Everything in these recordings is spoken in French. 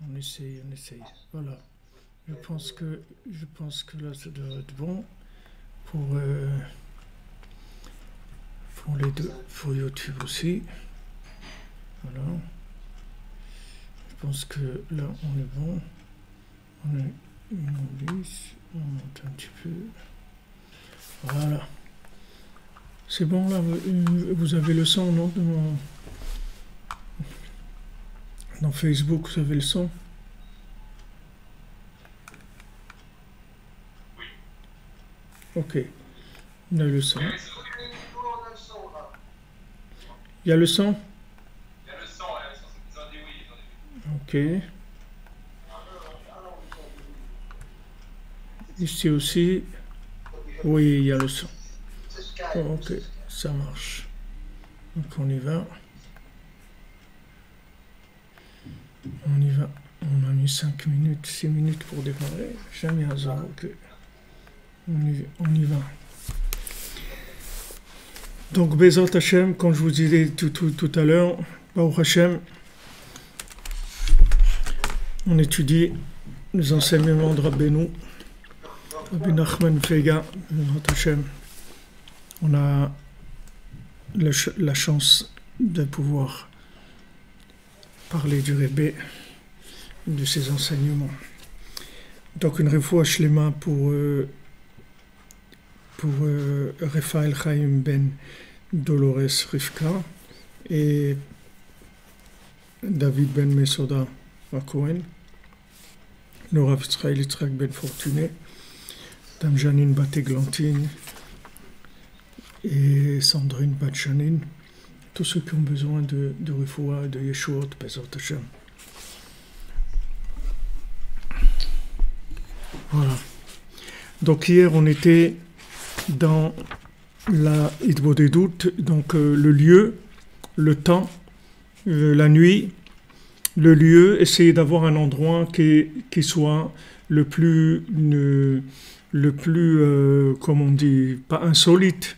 On essaye, on essaye. Voilà. Je pense que là, ça devrait être bon pour, pour les deux, pour YouTube aussi. Voilà. Je pense que là, on est bon. On est une 10, on monte un petit peu. Voilà. C'est bon là, vous avez le son, non, dans Facebook, vous avez le son? Ok, on a le son. Il y a le son? Ok. Ici aussi. Oui, il y a le son. Ok, ça marche. Donc on y va. On y va. On a mis 5 minutes, 6 minutes pour démarrer. Jamais hasard. Ok. On y va. Donc Bezat Hashem, comme je vous disais tout à l'heure, Baruch Hashem, on étudie les enseignements de Rabbeinu, Rabbi Nachman Feiga, Bezat Hashem. On a la chance de pouvoir parler du Rebbe, de ses enseignements. Donc une refoua shlema pour Raphaël Chaim Ben Dolores Rivka et David Ben Mesoda Cohen, le Rav Israël Yitzhak Ben Fortuné, Dame Janine Bat-Églantine et Sandrine Bat-Janine, tous ceux qui ont besoin de refoua, de Yeshuot, Bezat Hashem. Voilà. Donc hier on était dans la Hitbodedut, donc le lieu, le temps, la nuit, le lieu, essayer d'avoir un endroit qui soit le plus, comme on dit, pas insolite,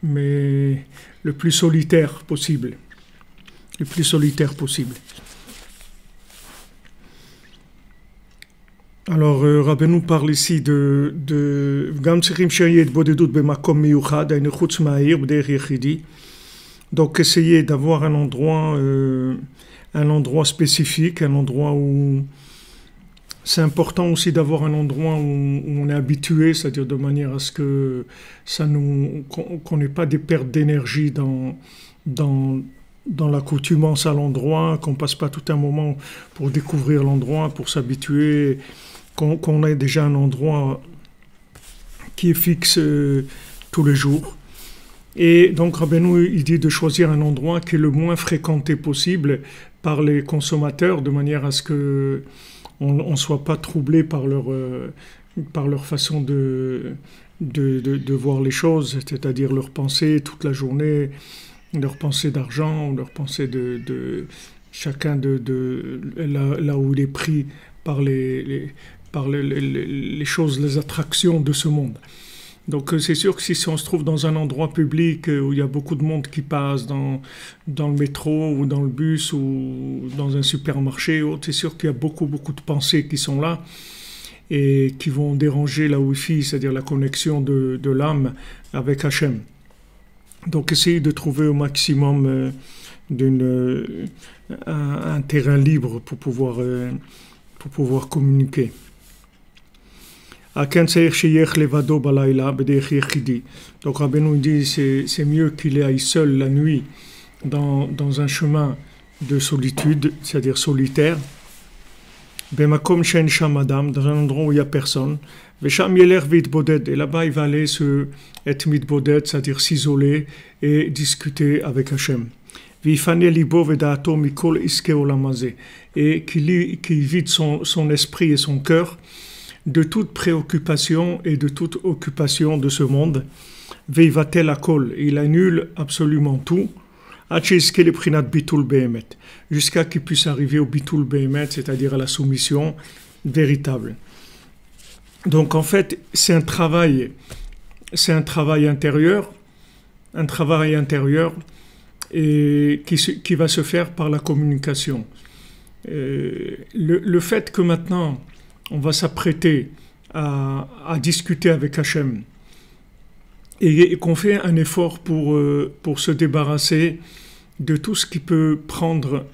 mais le plus solitaire possible. Le plus solitaire possible. Alors, Rabbeinu parle ici de donc essayer d'avoir un endroit spécifique, un endroit où c'est important aussi d'avoir un endroit où on est habitué, c'est-à-dire de manière à ce que qu'on n'ait pas des pertes d'énergie dans l'accoutumance à l'endroit, qu'on passe pas tout un moment pour découvrir l'endroit, pour s'habituer, qu'on ait déjà un endroit qui est fixe tous les jours. Et donc Rabbeinu, il dit de choisir un endroit qui est le moins fréquenté possible par les consommateurs, de manière à ce que on soit pas troublé par leur façon de voir les choses, c'est-à-dire leur pensée toute la journée, leur pensée d'argent, leur pensée de chacun de là où il est pris par les choses, les attractions de ce monde. Donc c'est sûr que si on se trouve dans un endroit public où il y a beaucoup de monde qui passe dans le métro ou dans le bus ou dans un supermarché, c'est sûr qu'il y a beaucoup de pensées qui sont là et qui vont déranger la Wi-Fi, c'est-à-dire la connexion de l'âme avec Hachem. Donc essayez de trouver au maximum un terrain libre pour pouvoir communiquer. Donc Rabbeinu dit c'est mieux qu'il aille seul la nuit dans un chemin de solitude, c'est-à-dire solitaire, dans un endroit où il n'y a personne, et là-bas il va aller être mitboded, c'est-à-dire s'isoler et discuter avec Hachem. Et qu'il vide son esprit et son cœur de toute préoccupation et de toute occupation de ce monde. Il annule absolument tout jusqu'à qu'il puisse arriver au bitul behemet, c'est-à-dire à la soumission véritable. Donc en fait, c'est un travail intérieur, et qui va se faire par la communication. Le fait que maintenant on va s'apprêter à discuter avec Hachem et qu'on fait un effort pour se débarrasser de tout ce qui peut prendre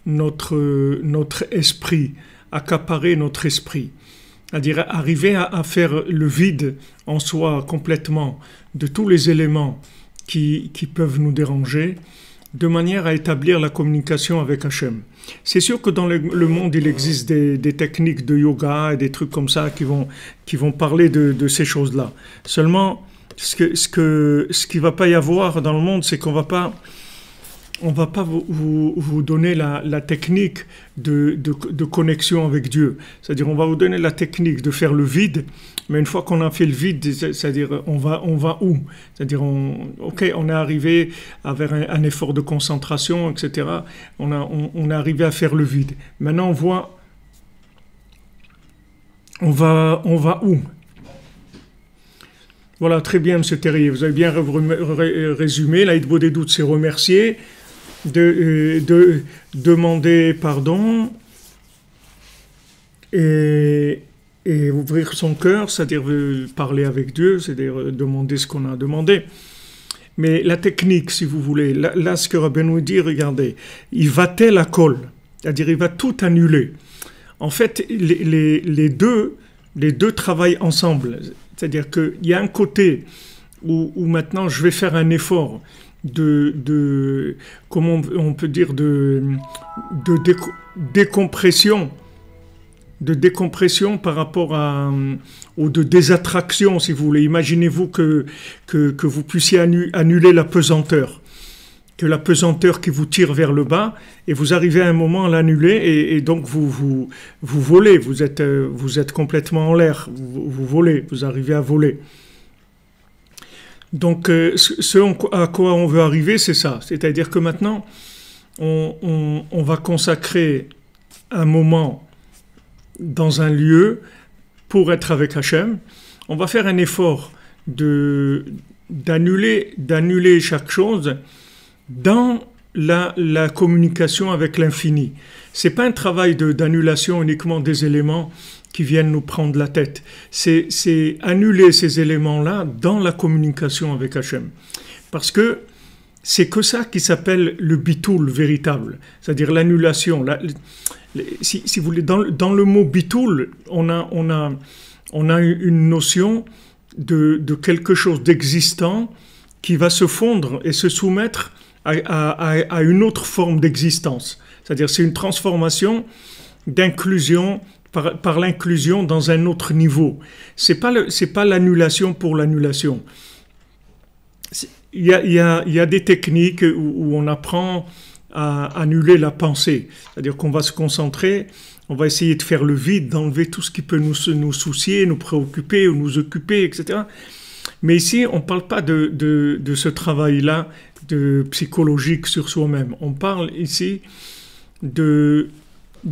notre esprit, accaparer notre esprit, c'est-à-dire arriver à faire le vide en soi complètement de tous les éléments qui peuvent nous déranger, de manière à établir la communication avec Hachem. C'est sûr que dans le monde, il existe des techniques de yoga et des trucs comme ça qui vont parler de ces choses-là. Seulement, ce qui va pas y avoir dans le monde, c'est qu'on va pas vous donner la technique de connexion avec Dieu. C'est-à-dire, on va vous donner la technique de faire le vide, mais une fois qu'on a fait le vide, c'est-à-dire, on va où? C'est-à-dire, on est arrivé avec un effort de concentration, etc. On est arrivé à faire le vide. Maintenant, on va où? Voilà, très bien, M. Terrier, vous avez bien résumé. L'Aïd Bodédout s'est remercié de demander pardon et ouvrir son cœur, c'est-à-dire parler avec Dieu, c'est-à-dire demander ce qu'on a demandé. Mais la technique, si vous voulez, là ce que Rabbeinu dit, regardez, il va tel à col, c'est-à-dire il va tout annuler. En fait, les deux travaillent ensemble. C'est-à-dire qu'il y a un côté où maintenant je vais faire un effort comment on peut dire, de décompression par rapport ou de désattraction, si vous voulez. Imaginez-vous que vous puissiez annuler la pesanteur, que la pesanteur qui vous tire vers le bas, et vous arrivez à un moment à l'annuler, et donc vous volez, vous êtes complètement en l'air, vous volez, vous arrivez à voler. Donc ce à quoi on veut arriver, c'est ça, c'est-à-dire que maintenant on va consacrer un moment dans un lieu pour être avec Hachem. On va faire un effort d'annuler chaque chose dans la communication avec l'infini. C'est pas un travail d'annulation uniquement des éléments qui viennent nous prendre la tête. C'est annuler ces éléments-là dans la communication avec Hachem. Parce que c'est que ça qui s'appelle le bitoul véritable, c'est-à-dire l'annulation. Si vous voulez, dans le mot bitoul, on a une notion de quelque chose d'existant qui va se fondre et se soumettre à une autre forme d'existence. C'est-à-dire c'est une transformation d'inclusion par l'inclusion dans un autre niveau. C'est pas l'annulation pour l'annulation. Il y a des techniques où on apprend à annuler la pensée. C'est-à-dire qu'on va se concentrer, on va essayer de faire le vide, d'enlever tout ce qui peut nous soucier, nous préoccuper ou nous occuper, etc. Mais ici, on ne parle pas de ce travail-là psychologique sur soi-même. On parle ici de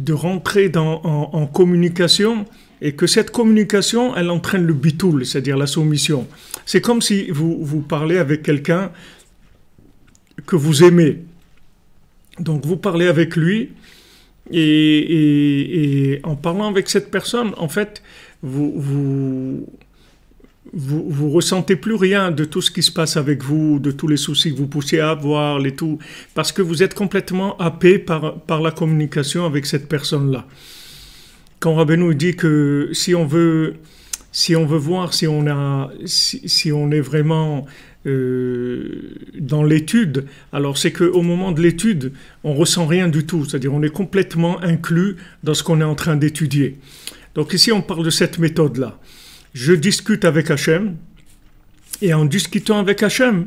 rentrer en communication, et que cette communication, elle entraîne le bitoul, c'est-à-dire la soumission. C'est comme si vous parlez avec quelqu'un que vous aimez. Donc vous parlez avec lui, et en parlant avec cette personne, en fait, vous ressentez plus rien de tout ce qui se passe avec vous, de tous les soucis que vous poussiez à avoir, parce que vous êtes complètement happé par la communication avec cette personne-là. Quand Rabbeinu dit que si on veut voir si on est vraiment dans l'étude, alors c'est qu'au moment de l'étude, on ressent rien du tout, c'est-à-dire on est complètement inclus dans ce qu'on est en train d'étudier. Donc ici on parle de cette méthode-là. Je discute avec Hachem, et en discutant avec Hachem,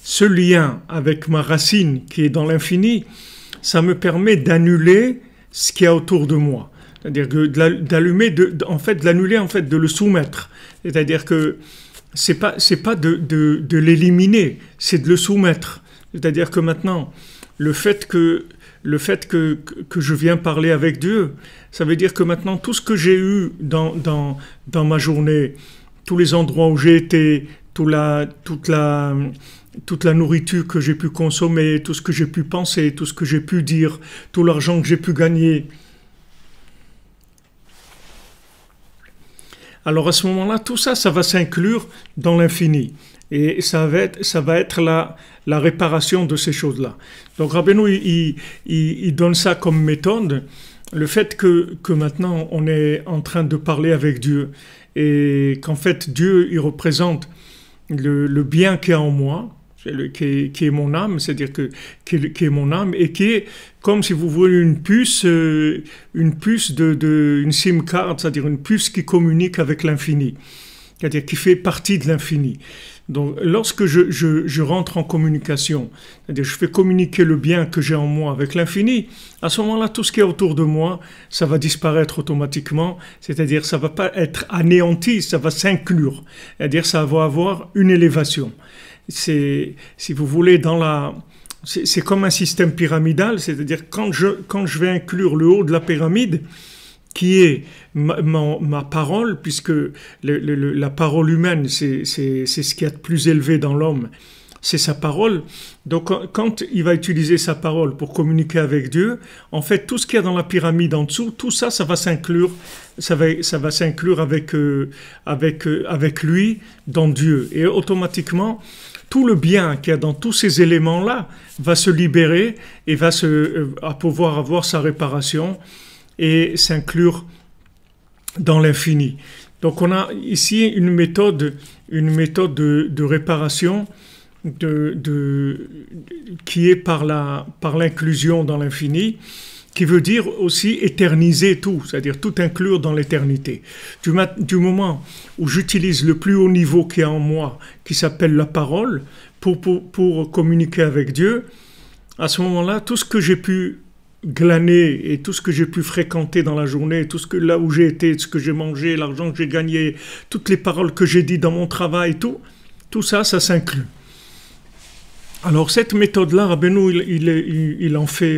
ce lien avec ma racine qui est dans l'infini, ça me permet d'annuler ce qu'il y a autour de moi. C'est-à-dire de l'annuler, de le soumettre. C'est-à-dire que c'est pas de l'éliminer, c'est de le soumettre. C'est-à-dire que maintenant, le fait que je viens parler avec Dieu, ça veut dire que maintenant, tout ce que j'ai eu dans ma journée, tous les endroits où j'ai été, toute la toute la nourriture que j'ai pu consommer, tout ce que j'ai pu penser, tout ce que j'ai pu dire, tout l'argent que j'ai pu gagner. Alors à ce moment-là, tout ça, ça va s'inclure dans l'infini. Et ça va être la réparation de ces choses-là. Donc Rabbeinu, il donne ça comme méthode. Le fait que maintenant on est en train de parler avec Dieu et qu'en fait Dieu, il représente le bien qui est en moi, qui est mon âme, c'est-à-dire qui est mon âme et qui est comme si vous voulez une puce une SIM card, c'est-à-dire une puce qui communique avec l'infini, c'est-à-dire qui fait partie de l'infini. Donc, lorsque je rentre en communication, c'est-à-dire je fais communiquer le bien que j'ai en moi avec l'infini, à ce moment-là, tout ce qui est autour de moi, ça va disparaître automatiquement, c'est-à-dire ça va pas être anéanti, ça va s'inclure, c'est-à-dire ça va avoir une élévation. C'est, si vous voulez, c'est comme un système pyramidal, c'est-à-dire quand je vais inclure le haut de la pyramide, qui est ma parole, puisque la parole humaine, c'est ce qu'il y a de plus élevé dans l'homme, c'est sa parole. Donc quand il va utiliser sa parole pour communiquer avec Dieu, en fait tout ce qu'il y a dans la pyramide en dessous, tout ça, ça va s'inclure, ça va s'inclure avec lui dans Dieu. Et automatiquement, tout le bien qu'il y a dans tous ces éléments-là va se libérer et va pouvoir avoir sa réparation et s'inclure dans l'infini. Donc on a ici une méthode de réparation qui est par l'inclusion dans l'infini, qui veut dire aussi éterniser tout, c'est-à-dire tout inclure dans l'éternité. Du moment où j'utilise le plus haut niveau qui est en moi, qui s'appelle la parole, pour communiquer avec Dieu, à ce moment-là, tout ce que j'ai pu glaner et tout ce que j'ai pu fréquenter dans la journée, là où j'ai été, ce que j'ai mangé, l'argent que j'ai gagné, toutes les paroles que j'ai dites dans mon travail, tout ça, ça s'inclut. Alors cette méthode-là, Rabbeinu, il en fait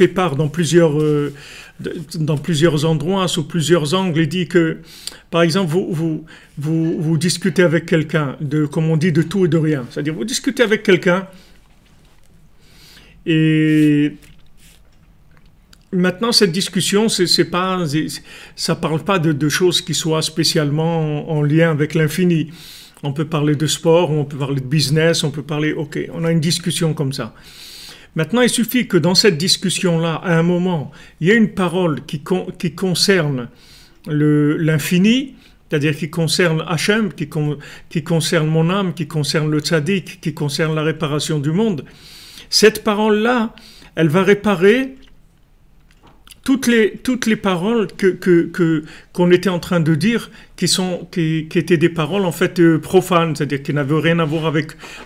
part dans plusieurs endroits, sous plusieurs angles. Il dit que, par exemple, vous discutez avec quelqu'un, comme on dit, de tout et de rien. C'est-à-dire, vous discutez avec quelqu'un et maintenant, cette discussion, ça parle pas de choses qui soient spécialement en lien avec l'infini. On peut parler de sport, on peut parler de business, on peut parler... Ok, on a une discussion comme ça. Maintenant, il suffit que dans cette discussion-là, à un moment, il y ait une parole qui concerne l'infini, c'est-à-dire qui concerne Hachem, qui concerne mon âme, qui concerne le tzaddik, qui concerne la réparation du monde. Cette parole-là, elle va réparer toutes les paroles qu'on était en train de dire, qui étaient des paroles en fait profanes, c'est-à-dire qui n'avaient rien à voir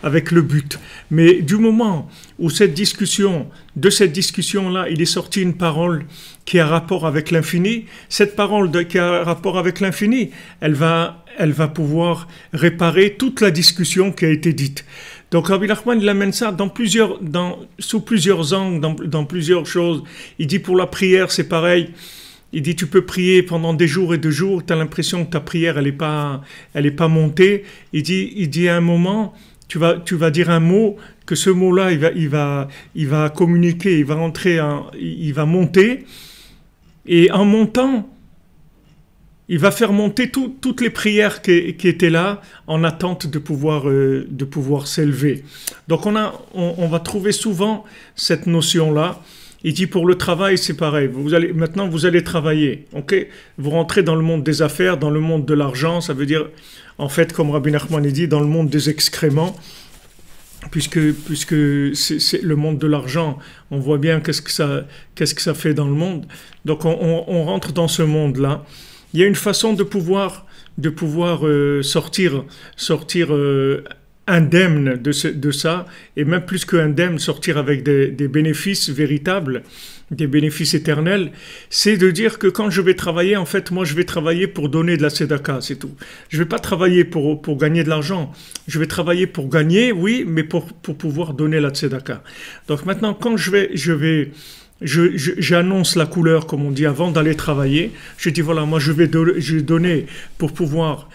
avec le but. Mais du moment où de cette discussion-là, il est sorti une parole qui a rapport avec l'infini, cette parole qui a rapport avec l'infini, elle va pouvoir réparer toute la discussion qui a été dite. Donc Rabbi Nachman, il amène ça sous plusieurs angles, dans plusieurs choses. Il dit pour la prière, c'est pareil. Il dit tu peux prier pendant des jours et des jours, tu as l'impression que ta prière, elle est pas montée. Il dit à un moment, tu vas dire un mot, que ce mot-là, il va communiquer, il va monter. Et en montant, il va faire monter toutes les prières qui étaient là en attente de pouvoir s'élever. Donc on va trouver souvent cette notion-là. Il dit pour le travail, c'est pareil. Maintenant, vous allez travailler. Okay, vous rentrez dans le monde des affaires, dans le monde de l'argent. Ça veut dire, en fait, comme Rabbi Nachman dit, dans le monde des excréments. Puisque c'est le monde de l'argent, on voit bien qu'est-ce que ça fait dans le monde. Donc on rentre dans ce monde-là. Il y a une façon de pouvoir sortir indemne de ça, et même plus que indemne, sortir avec des bénéfices véritables, des bénéfices éternels, c'est de dire que quand je vais travailler, en fait, moi je vais travailler pour donner de la tzedaka, c'est tout. Je vais pas travailler pour gagner de l'argent, je vais travailler pour gagner, oui, mais pour pouvoir donner la tzedaka. Donc maintenant, quand je vais j'annonce la couleur, comme on dit, avant d'aller travailler. Je dis voilà, moi je vais donner pour pouvoir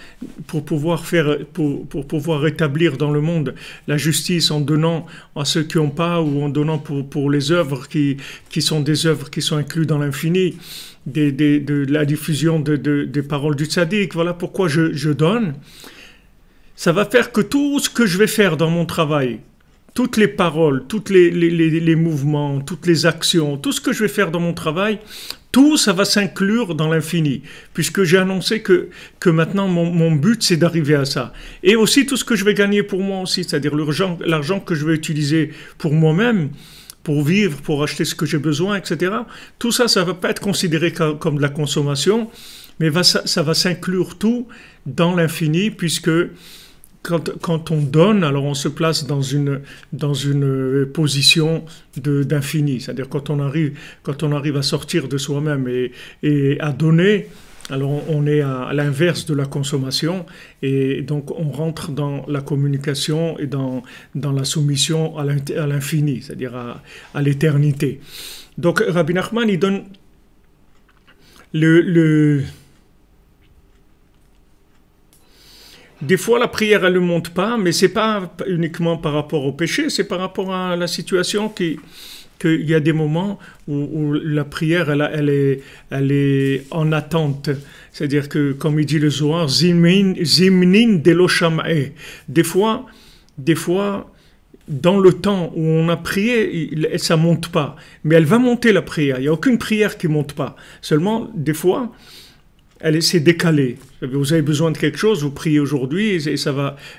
rétablir dans le monde la justice en donnant à ceux qui n'ont pas, ou en donnant pour les œuvres qui sont des œuvres qui sont incluses dans l'infini, de la diffusion des paroles du tzaddik. Voilà pourquoi je donne. Ça va faire que tout ce que je vais faire dans mon travail, toutes les paroles, tous les mouvements, toutes les actions, tout ce que je vais faire dans mon travail, tout ça va s'inclure dans l'infini, puisque j'ai annoncé que maintenant mon but c'est d'arriver à ça. Et aussi tout ce que je vais gagner pour moi aussi, c'est-à-dire l'argent que je vais utiliser pour moi-même, pour vivre, pour acheter ce que j'ai besoin, etc. Tout ça, ça ne va pas être considéré comme de la consommation, mais ça va s'inclure tout dans l'infini, puisque quand on donne, alors on se place dans une position d'infini. C'est-à-dire quand on arrive à sortir de soi-même et à donner, alors on est à l'inverse de la consommation, et donc on rentre dans la communication et dans la soumission à l'infini, c'est-à-dire à l'éternité. Donc Rabbi Nachman, il donne des fois, la prière, elle ne monte pas, mais ce n'est pas uniquement par rapport au péché, c'est par rapport à la situation qu'il y a des moments où la prière, elle est en attente. C'est-à-dire que, comme il dit le Zohar, zimnin delo sham'eh. Des fois, dans le temps où on a prié, ça ne monte pas. Mais elle va monter, la prière. Il n'y a aucune prière qui ne monte pas. Seulement, des fois, c'est décalé. Vous avez besoin de quelque chose, vous priez aujourd'hui et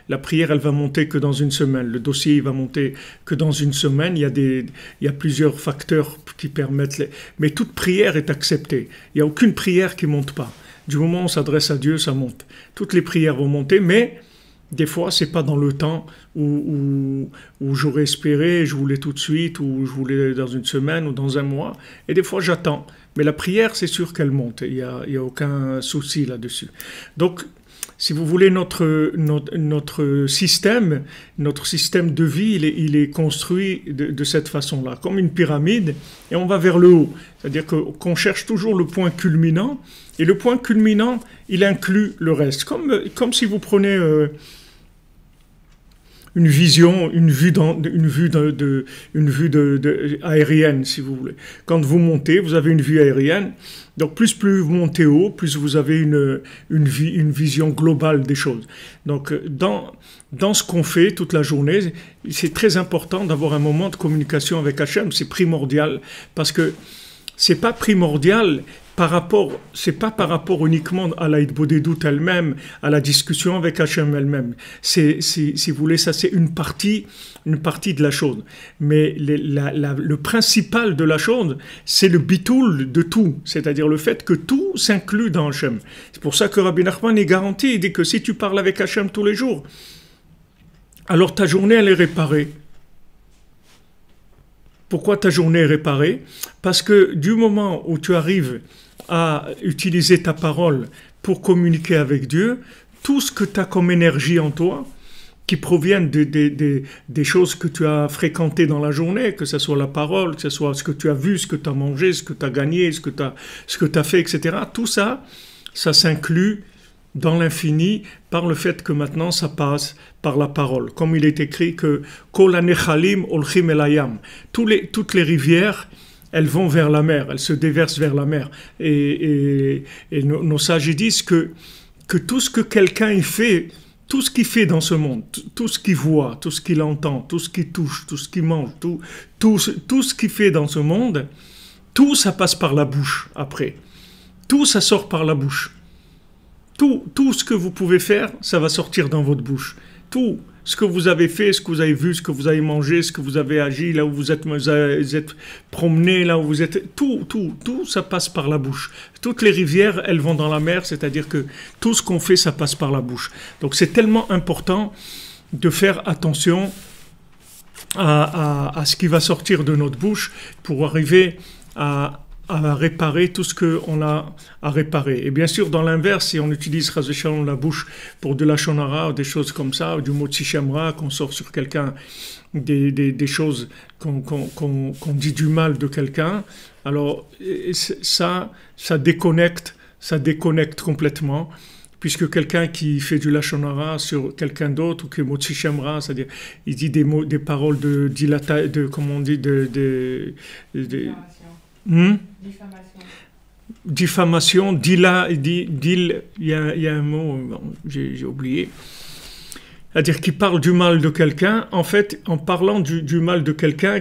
la prière, elle va monter que dans une semaine. Le dossier, il va monter que dans une semaine. Il y a plusieurs facteurs qui permettent. Mais toute prière est acceptée. Il n'y a aucune prière qui ne monte pas. Du moment où on s'adresse à Dieu, ça monte. Toutes les prières vont monter, mais des fois, c'est pas dans le temps où j'aurais espéré, je voulais tout de suite, ou je voulais dans une semaine ou dans un mois. Et des fois, j'attends. Mais la prière, c'est sûr qu'elle monte. Il y a aucun souci là-dessus. Donc, si vous voulez, notre système de vie, il est construit de cette façon-là, comme une pyramide, et on va vers le haut. C'est-à-dire qu'on cherche toujours le point culminant, et le point culminant, il inclut le reste. Comme si vous prenez une vue aérienne, si vous voulez. Quand vous montez, vous avez une vue aérienne. Donc plus vous montez haut, plus vous avez une vision globale des choses. Donc dans ce qu'on fait toute la journée, c'est très important d'avoir un moment de communication avec Hachem. C'est primordial, parce que c'est pas primordial c'est pas par rapport uniquement à la Hitbodedut elle-même, à la discussion avec Hachem elle-même. Si vous voulez, ça c'est une partie de la chose. Mais le principal de la chose, c'est le bitoul de tout, c'est-à-dire le fait que tout s'inclut dans Hachem. C'est pour ça que Rabbi Nachman est garanti, il dit que si tu parles avec Hachem tous les jours, alors ta journée elle est réparée. Pourquoi ta journée est réparée? Parce que du moment où tu arrives à utiliser ta parole pour communiquer avec Dieu, tout ce que tu as comme énergie en toi, qui proviennent des choses que tu as fréquentées dans la journée, que ce soit la parole, que ce soit ce que tu as vu, ce que tu as mangé, ce que tu as gagné, ce que tu as fait, etc. Tout ça, ça s'inclut dans l'infini par le fait que maintenant ça passe par la parole. Comme il est écrit que Kol hanechalim olchim el hayam. Toutes les rivières, elles vont vers la mer, elles se déversent vers la mer. Et nos sages disent que tout ce que quelqu'un fait, tout ce qu'il fait dans ce monde, tout ce qu'il voit, tout ce qu'il entend, tout ce qu'il touche, tout ce qu'il mange, tout ce qu'il fait dans ce monde, tout ça passe par la bouche après. Tout ça sort par la bouche. Tout ce que vous pouvez faire, ça va sortir dans votre bouche. Tout ce que vous avez fait, ce que vous avez vu, ce que vous avez mangé, ce que vous avez agi, là où vous êtes promené, là où vous êtes... Tout, ça passe par la bouche. Toutes les rivières, elles vont dans la mer, c'est-à-dire que tout ce qu'on fait, ça passe par la bouche. Donc c'est tellement important de faire attention à ce qui va sortir de notre bouche pour arriver à à réparer tout ce qu'on a à réparer. Et bien sûr, dans l'inverse, si on utilise Chas v'Shalom la bouche pour de la shonara ou des choses comme ça, ou du mot tshemra, qu'on sort sur quelqu'un, des choses qu'on dit du mal de quelqu'un, alors ça déconnecte complètement, puisque quelqu'un qui fait du lashon hara sur quelqu'un d'autre, ou que mot tshemra, c'est-à-dire il dit des paroles comment on dit, diffamation, il y a un mot, bon, j'ai oublié. C'est-à-dire qu'il parle du mal de quelqu'un. En fait, en parlant du mal de quelqu'un,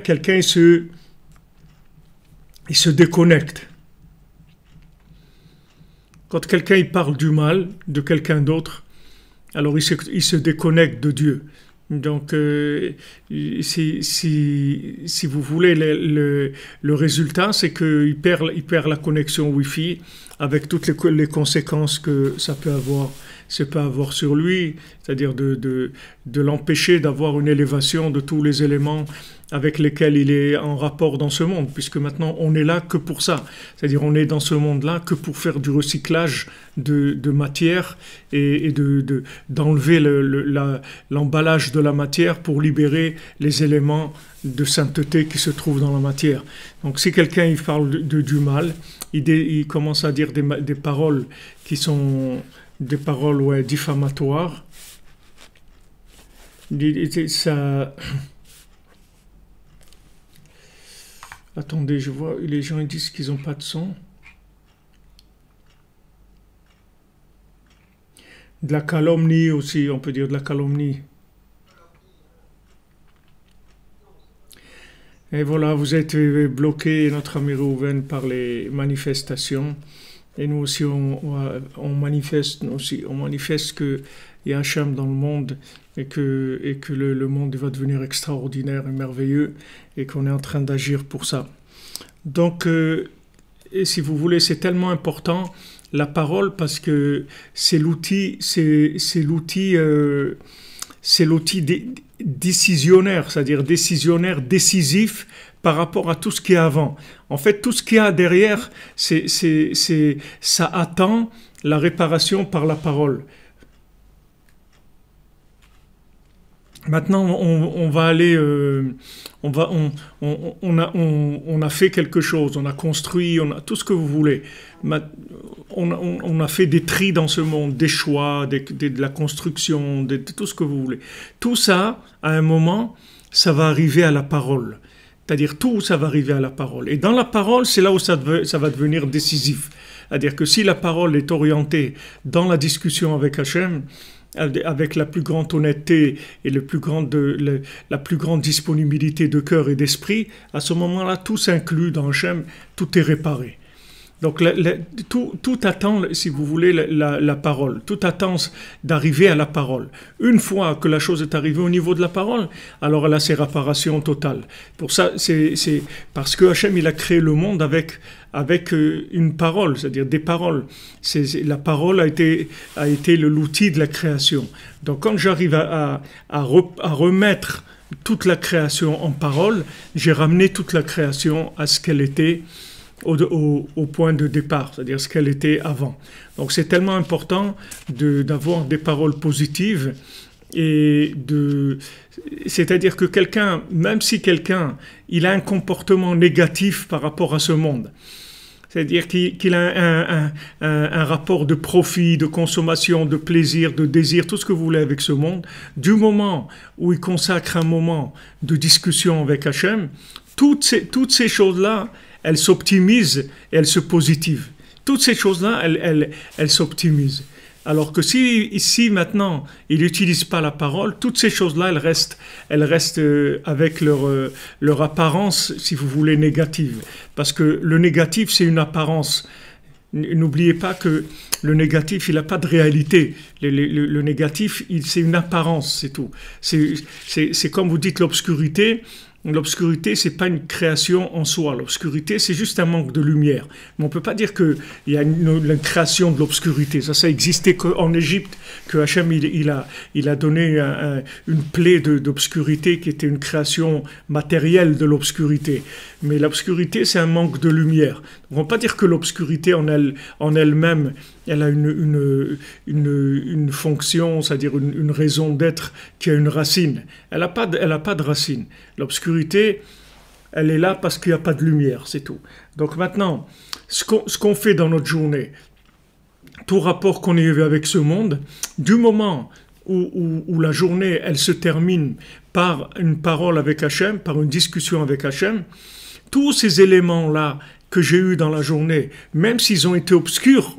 il se déconnecte. Quand quelqu'un il parle du mal de quelqu'un d'autre, alors il se déconnecte de Dieu. Donc, si vous voulez, le résultat, c'est qu'il perd la connexion Wi-Fi avec toutes les conséquences que ça peut avoir sur lui, c'est-à-dire de l'empêcher d'avoir une élévation de tous les éléments avec lesquels il est en rapport dans ce monde, puisque maintenant on est là que pour ça, c'est-à-dire on est dans ce monde-là que pour faire du recyclage de matière et d'enlever l'emballage de la matière pour libérer les éléments de sainteté qui se trouvent dans la matière. Donc si quelqu'un il parle du mal, il commence à dire des paroles qui sont des paroles diffamatoires, ça... Attendez, je vois, les gens ils disent qu'ils n'ont pas de son. De la calomnie aussi, on peut dire de la calomnie. Et voilà, vous êtes bloqué, notre ami Rouven, par les manifestations. Et nous aussi, on manifeste qu'il y a Hachem dans le monde et que le monde va devenir extraordinaire et merveilleux et qu'on est en train d'agir pour ça. Donc, et si vous voulez, c'est tellement important la parole parce que c'est l'outil décisionnaire, c'est-à-dire décisif par rapport à tout ce qui est avant. En fait, tout ce qu'il y a derrière, ça attend la réparation par la parole. Maintenant, on va aller, on a fait quelque chose, on a construit, on a tout ce que vous voulez. On a fait des tris dans ce monde, des choix, de la construction, de tout ce que vous voulez. Tout ça, à un moment, ça va arriver à la parole. C'est-à-dire tout, ça va arriver à la parole. Et dans la parole, c'est là où ça va devenir décisif. C'est-à-dire que si la parole est orientée dans la discussion avec Hachem, avec la plus grande honnêteté et la plus grande disponibilité de cœur et d'esprit, à ce moment-là, tout s'inclut dans Hachem, tout est réparé. Donc tout attend, si vous voulez, la parole. Tout attend d'arriver à la parole. Une fois que la chose est arrivée au niveau de la parole, alors là, c'est réparation totale. Pour ça, c'est parce que Hachem, il a créé le monde avec une parole, c'est-à-dire des paroles. La parole a été l'outil de la création. Donc quand j'arrive à remettre toute la création en parole, j'ai ramené toute la création à ce qu'elle était au point de départ, c'est-à-dire ce qu'elle était avant. Donc c'est tellement important d'avoir des paroles positives c'est-à-dire que quelqu'un, même si quelqu'un il a un comportement négatif par rapport à ce monde, c'est-à-dire qu'il a un rapport de profit, de consommation, de plaisir, de désir, tout ce que vous voulez avec ce monde, du moment où il consacre un moment de discussion avec Hachem, toutes ces choses-là, elles s'optimisent et elles se positivent. Toutes ces choses-là, elles s'optimisent. Alors que si maintenant, il n'utilise pas la parole, toutes ces choses-là, elles restent avec leur apparence, si vous voulez, négative. Parce que le négatif, c'est une apparence. N'oubliez pas que le négatif, il n'a pas de réalité. Le négatif, c'est une apparence, c'est tout. C'est comme vous dites l'obscurité. L'obscurité, c'est pas une création en soi. L'obscurité, c'est juste un manque de lumière. Mais on peut pas dire qu'il y a une création de l'obscurité. Ça existait qu'en Égypte, que Hachem, il a donné une plaie d'obscurité qui était une création matérielle de l'obscurité. Mais l'obscurité, c'est un manque de lumière. On ne peut pas dire que l'obscurité en elle-même, elle a une fonction, c'est-à-dire une raison d'être qui a une racine. Elle n'a pas de racine. L'obscurité, elle est là parce qu'il n'y a pas de lumière, c'est tout. Donc maintenant, ce qu'on fait dans notre journée, tout rapport qu'on ait eu avec ce monde, du moment où la journée, elle se termine par une parole avec Hachem, par une discussion avec Hachem, tous ces éléments-là que j'ai eus dans la journée, même s'ils ont été obscurs,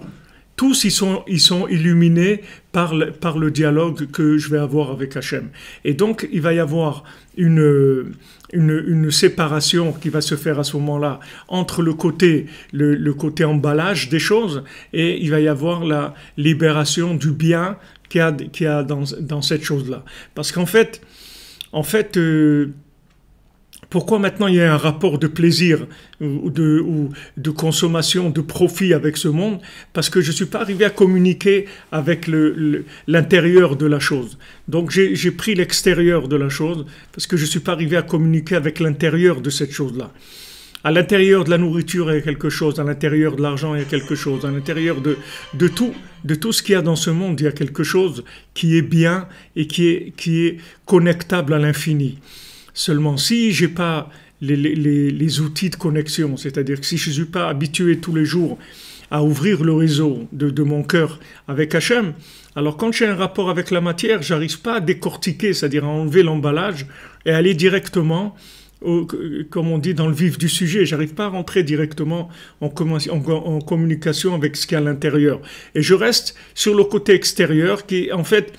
tous ils sont illuminés par le dialogue que je vais avoir avec Hachem. Et donc, il va y avoir une séparation qui va se faire à ce moment-là entre le côté emballage des choses et il va y avoir la libération du bien qu'il y a dans cette chose-là. Parce qu'en fait, pourquoi maintenant il y a un rapport de plaisir ou de consommation, de profit avec ce monde? Parce que je ne suis pas arrivé à communiquer avec l'intérieur de la chose. Donc j'ai pris l'extérieur de la chose parce que je ne suis pas arrivé à communiquer avec l'intérieur de cette chose-là. À l'intérieur de la nourriture, il y a quelque chose. À l'intérieur de l'argent, il y a quelque chose. À l'intérieur de tout ce qu'il y a dans ce monde, il y a quelque chose qui est bien et qui est connectable à l'infini. Seulement, si je n'ai pas les outils de connexion, c'est-à-dire que si je ne suis pas habitué tous les jours à ouvrir le réseau de mon cœur avec Hachem, alors quand j'ai un rapport avec la matière, je n'arrive pas à décortiquer, c'est-à-dire à enlever l'emballage et aller directement, comme on dit, dans le vif du sujet. Je n'arrive pas à rentrer directement en communication avec ce qu'il y a à l'intérieur. Et je reste sur le côté extérieur qui, en fait,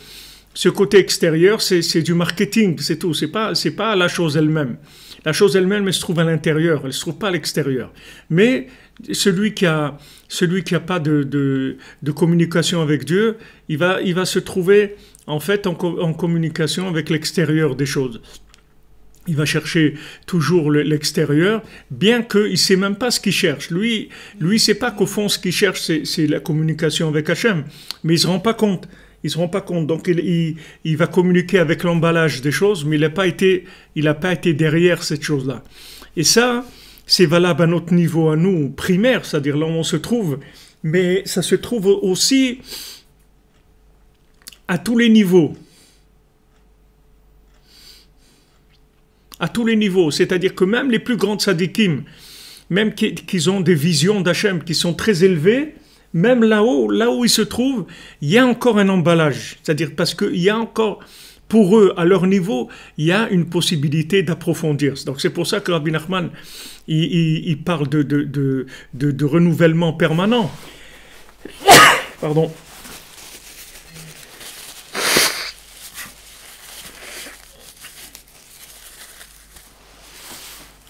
ce côté extérieur, c'est du marketing, c'est tout. C'est pas la chose elle-même. La chose elle-même, elle se trouve à l'intérieur, elle se trouve pas à l'extérieur. Mais celui qui a pas de communication avec Dieu, il va se trouver en fait en communication avec l'extérieur des choses. Il va chercher toujours l'extérieur, bien qu'il ne sait même pas ce qu'il cherche. Lui, il sait pas qu'au fond, ce qu'il cherche, c'est la communication avec Hachem. Mais il se rend pas compte. Ils ne se rendent pas compte. Donc, il va communiquer avec l'emballage des choses, mais il n'a pas été derrière cette chose-là. Et ça, c'est valable à notre niveau, à nous, primaire, c'est-à-dire là où on se trouve, mais ça se trouve aussi à tous les niveaux. À tous les niveaux. C'est-à-dire que même les plus grands tzadikim, même qu'ils ont des visions d'Hachem qui sont très élevées, même là où ils se trouvent, il y a encore un emballage. C'est-à-dire parce qu'il y a encore, pour eux, à leur niveau, il y a une possibilité d'approfondir. Donc c'est pour ça que Rabbi Nachman, il parle de renouvellement permanent. Pardon.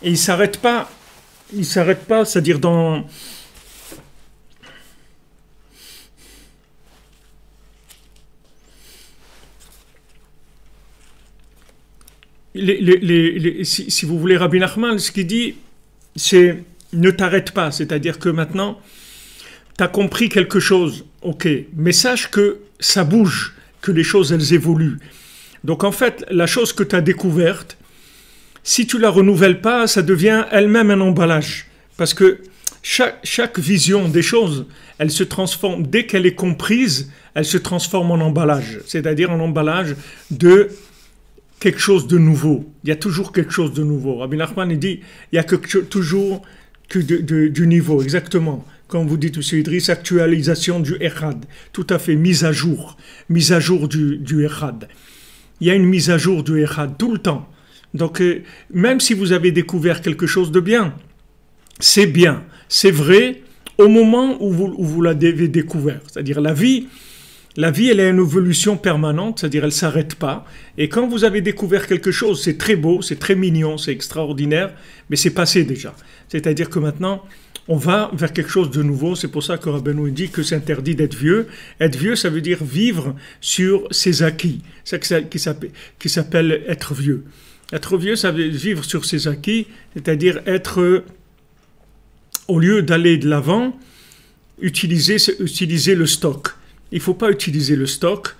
Et il ne s'arrête pas, c'est-à-dire dans... Si vous voulez, Rabbi Nachman, ce qu'il dit, c'est ne t'arrête pas, c'est-à-dire que maintenant, tu as compris quelque chose, ok, mais sache que ça bouge, que les choses, elles évoluent. Donc en fait, la chose que tu as découverte, si tu la renouvelles pas, ça devient elle-même un emballage. Parce que chaque vision des choses, elle se transforme, dès qu'elle est comprise, elle se transforme en emballage, c'est-à-dire en emballage de quelque chose de nouveau. Il y a toujours quelque chose de nouveau. Rabbi Nachman, il dit, il y a toujours que du niveau, exactement. Comme vous dites, M. Idriss, actualisation du Echad. Tout à fait, mise à jour du Echad. Il y a une mise à jour du Echad tout le temps. Donc, même si vous avez découvert quelque chose de bien, c'est vrai, au moment où vous l'avez découvert. C'est-à-dire la vie, elle a une évolution permanente, c'est-à-dire elle ne s'arrête pas. Et quand vous avez découvert quelque chose, c'est très beau, c'est très mignon, c'est extraordinaire, mais c'est passé déjà. C'est-à-dire que maintenant, on va vers quelque chose de nouveau. C'est pour ça que Rabbeinu dit que c'est interdit d'être vieux. Être vieux, ça veut dire vivre sur ses acquis. C'est ça qui s'appelle être vieux. Être vieux, ça veut vivre sur ses acquis, c'est-à-dire être, au lieu d'aller de l'avant, utiliser le stock. Il ne faut pas utiliser le stock,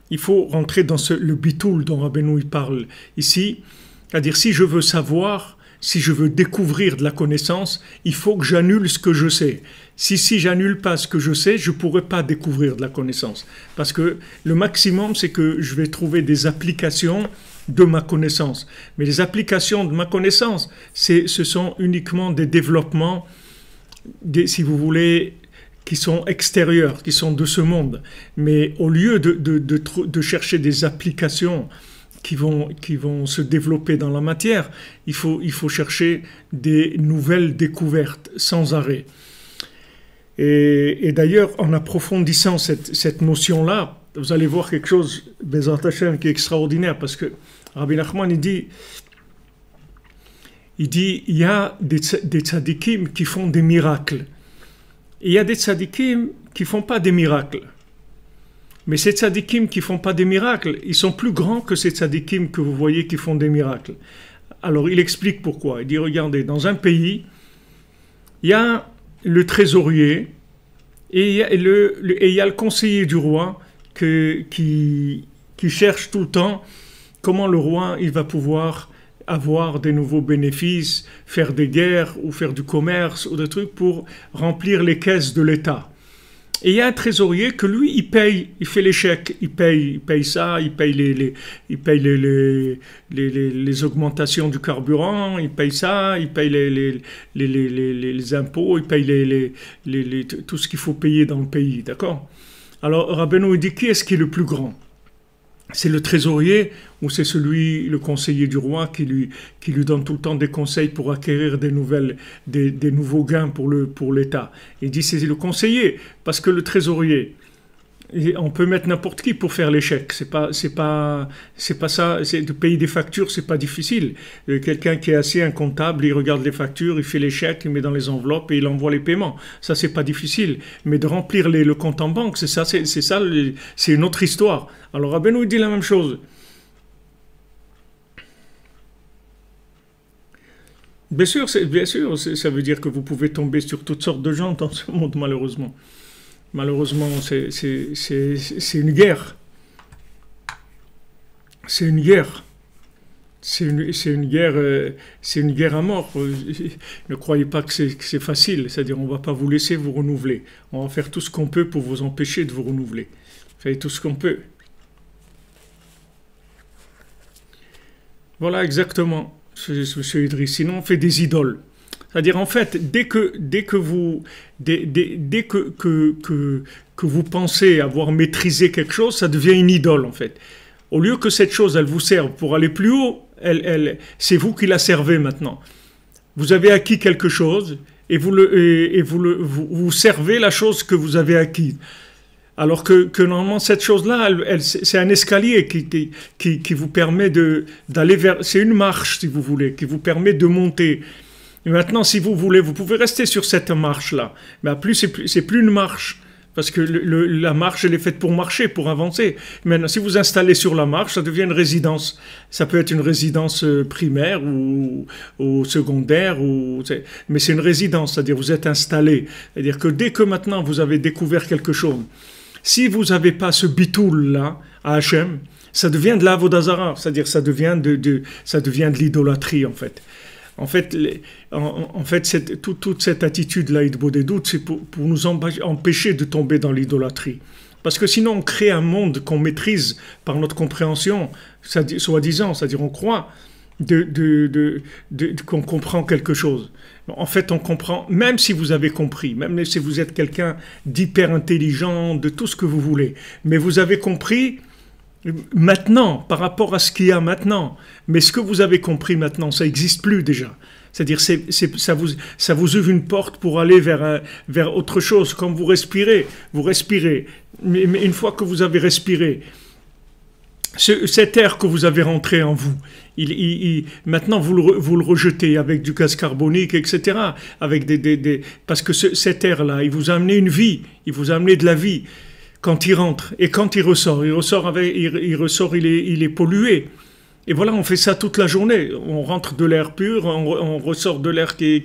il faut rentrer dans le bitoul dont Rabbeinu parle ici, c'est-à-dire si je veux savoir, si je veux découvrir de la connaissance, il faut que j'annule ce que je sais. Si j'annule pas ce que je sais, je ne pourrai pas découvrir de la connaissance. Parce que le maximum, c'est que je vais trouver des applications de ma connaissance. Mais les applications de ma connaissance, ce sont uniquement des développements, si vous voulez, qui sont extérieurs, qui sont de ce monde. Mais au lieu de chercher des applications qui vont se développer dans la matière, il faut chercher des nouvelles découvertes sans arrêt. Et d'ailleurs, en approfondissant cette notion-là, vous allez voir quelque chose, Bezat Hashem, qui est extraordinaire, parce que Rabbi Nachman, il dit, il y a des tzadikim qui font des miracles. Et il y a des tzadikim qui ne font pas des miracles. Mais ces tzadikim qui ne font pas des miracles, ils sont plus grands que ces tzadikim que vous voyez qui font des miracles. Alors il explique pourquoi. Il dit, regardez, dans un pays, il y a le trésorier et il y a le conseiller du roi qui cherche tout le temps comment le roi il va pouvoir avoir des nouveaux bénéfices, faire des guerres ou faire du commerce ou des trucs pour remplir les caisses de l'État. Et il y a un trésorier que lui, il paye, il fait les chèques, il paye ça, il paye les augmentations du carburant, il paye ça, il paye les impôts, il paye tout ce qu'il faut payer dans le pays, d'accord? Alors Rabbeinu dit, qui est-ce qui est le plus grand? C'est le trésorier ou c'est le conseiller du roi qui lui donne tout le temps des conseils pour acquérir des nouveaux gains pour l'État. Il dit c'est le conseiller, parce que le trésorier, on peut mettre n'importe qui pour faire les chèques. C'est pas ça. De payer des factures, c'est pas difficile. Quelqu'un qui est assis, un comptable, il regarde les factures, il fait les chèques, il met dans les enveloppes et il envoie les paiements. Ça, c'est pas difficile. Mais de remplir le compte en banque, c'est une autre histoire. Alors Rabbeinu dit la même chose. Bien sûr, ça veut dire que vous pouvez tomber sur toutes sortes de gens dans ce monde, malheureusement. Malheureusement, c'est une guerre. C'est une guerre. C'est une guerre à mort. Ne croyez pas que c'est facile. C'est-à-dire, on ne va pas vous laisser vous renouveler. On va faire tout ce qu'on peut pour vous empêcher de vous renouveler. Faites tout ce qu'on peut. Voilà, exactement, monsieur Idriss. Sinon, on fait des idoles. C'est-à-dire, en fait, dès que vous pensez avoir maîtrisé quelque chose, ça devient une idole, en fait. Au lieu que cette chose, elle vous serve pour aller plus haut, c'est vous qui la servez maintenant. Vous avez acquis quelque chose et vous servez la chose que vous avez acquise. Alors que normalement, cette chose-là, c'est un escalier qui vous permet d'aller vers... C'est une marche, si vous voulez, qui vous permet de monter. Et maintenant, si vous voulez, vous pouvez rester sur cette marche-là. Mais plus, c'est plus une marche. Parce que la marche, elle est faite pour marcher, pour avancer. Maintenant, si vous installez sur la marche, ça devient une résidence. Ça peut être une résidence primaire ou secondaire, mais c'est une résidence, c'est-à-dire vous êtes installé. C'est-à-dire que dès que maintenant vous avez découvert quelque chose, si vous n'avez pas ce bitoul-là à Hachem, ça devient de l'Avodazara, c'est-à-dire ça devient de l'idolâtrie, en fait. En fait, toute cette attitude-là, des doutes, c'est pour nous empêcher de tomber dans l'idolâtrie. Parce que sinon, on crée un monde qu'on maîtrise par notre compréhension, soi-disant, c'est-à-dire on croit qu'on comprend quelque chose. En fait, on comprend, même si vous avez compris, même si vous êtes quelqu'un d'hyper intelligent, de tout ce que vous voulez, mais vous avez compris maintenant, par rapport à ce qu'il y a maintenant. Mais ce que vous avez compris maintenant, ça n'existe plus déjà. C'est-à-dire, ça vous ouvre une porte pour aller vers autre chose. Quand vous respirez. Mais une fois que vous avez respiré, cet air que vous avez rentré en vous, maintenant vous le rejetez avec du gaz carbonique, etc. Parce que cet air-là, il vous a amené une vie, il vous a amené de la vie. Quand il rentre et quand il ressort, il est pollué. Et voilà, on fait ça toute la journée. On rentre de l'air pur, on ressort de l'air qui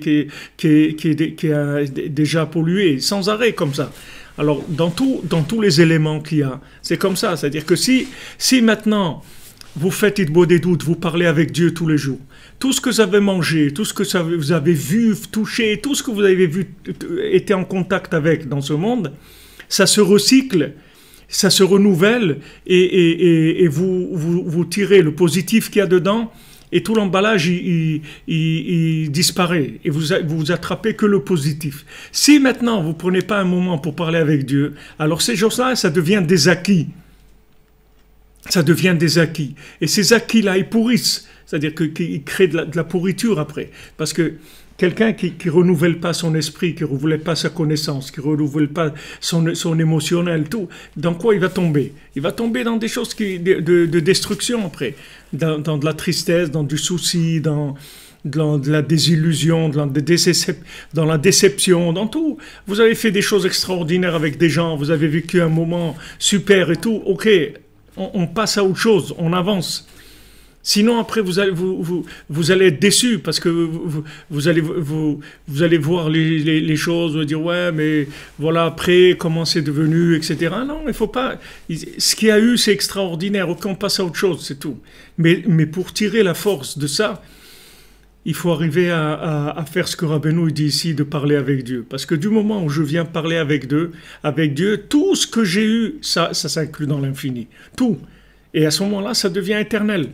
a déjà pollué, sans arrêt comme ça. Alors, dans tous les éléments qu'il y a, c'est comme ça. C'est-à-dire que si maintenant vous faites Idbo des doutes, vous parlez avec Dieu tous les jours, tout ce que vous avez mangé, tout ce que vous avez vu, touché, tout ce que vous avez vu, été en contact avec dans ce monde, ça se recycle, ça se renouvelle et vous tirez le positif qu'il y a dedans et tout l'emballage il disparaît et vous attrapez que le positif. Si maintenant vous prenez pas un moment pour parler avec Dieu, alors ces choses-là, ça devient des acquis. Ça devient des acquis. Et ces acquis-là, ils pourrissent. C'est-à-dire qu'ils créent de la pourriture après. Parce que quelqu'un qui ne renouvelle pas son esprit, qui ne renouvelle pas sa connaissance, qui ne renouvelle pas son émotionnel, tout, dans quoi il va tomber? Il va tomber dans des choses de destruction après. Dans de la tristesse, dans du souci, dans de la désillusion, dans la déception, dans tout. Vous avez fait des choses extraordinaires avec des gens, vous avez vécu un moment super et tout. Ok, on passe à autre chose, on avance. Sinon, après, vous allez être déçu parce que vous allez voir les choses, vous dire, ouais, mais voilà, après, comment c'est devenu, etc. Non, il faut pas. Ce qu'il y a eu, c'est extraordinaire. Ok, on passe à autre chose, c'est tout. Mais pour tirer la force de ça, il faut arriver à faire ce que Rabbeinu dit ici, de parler avec Dieu. Parce que du moment où je viens parler avec Dieu, tout ce que j'ai eu, ça s'inclut dans l'infini. Tout. Et à ce moment-là, ça devient éternel.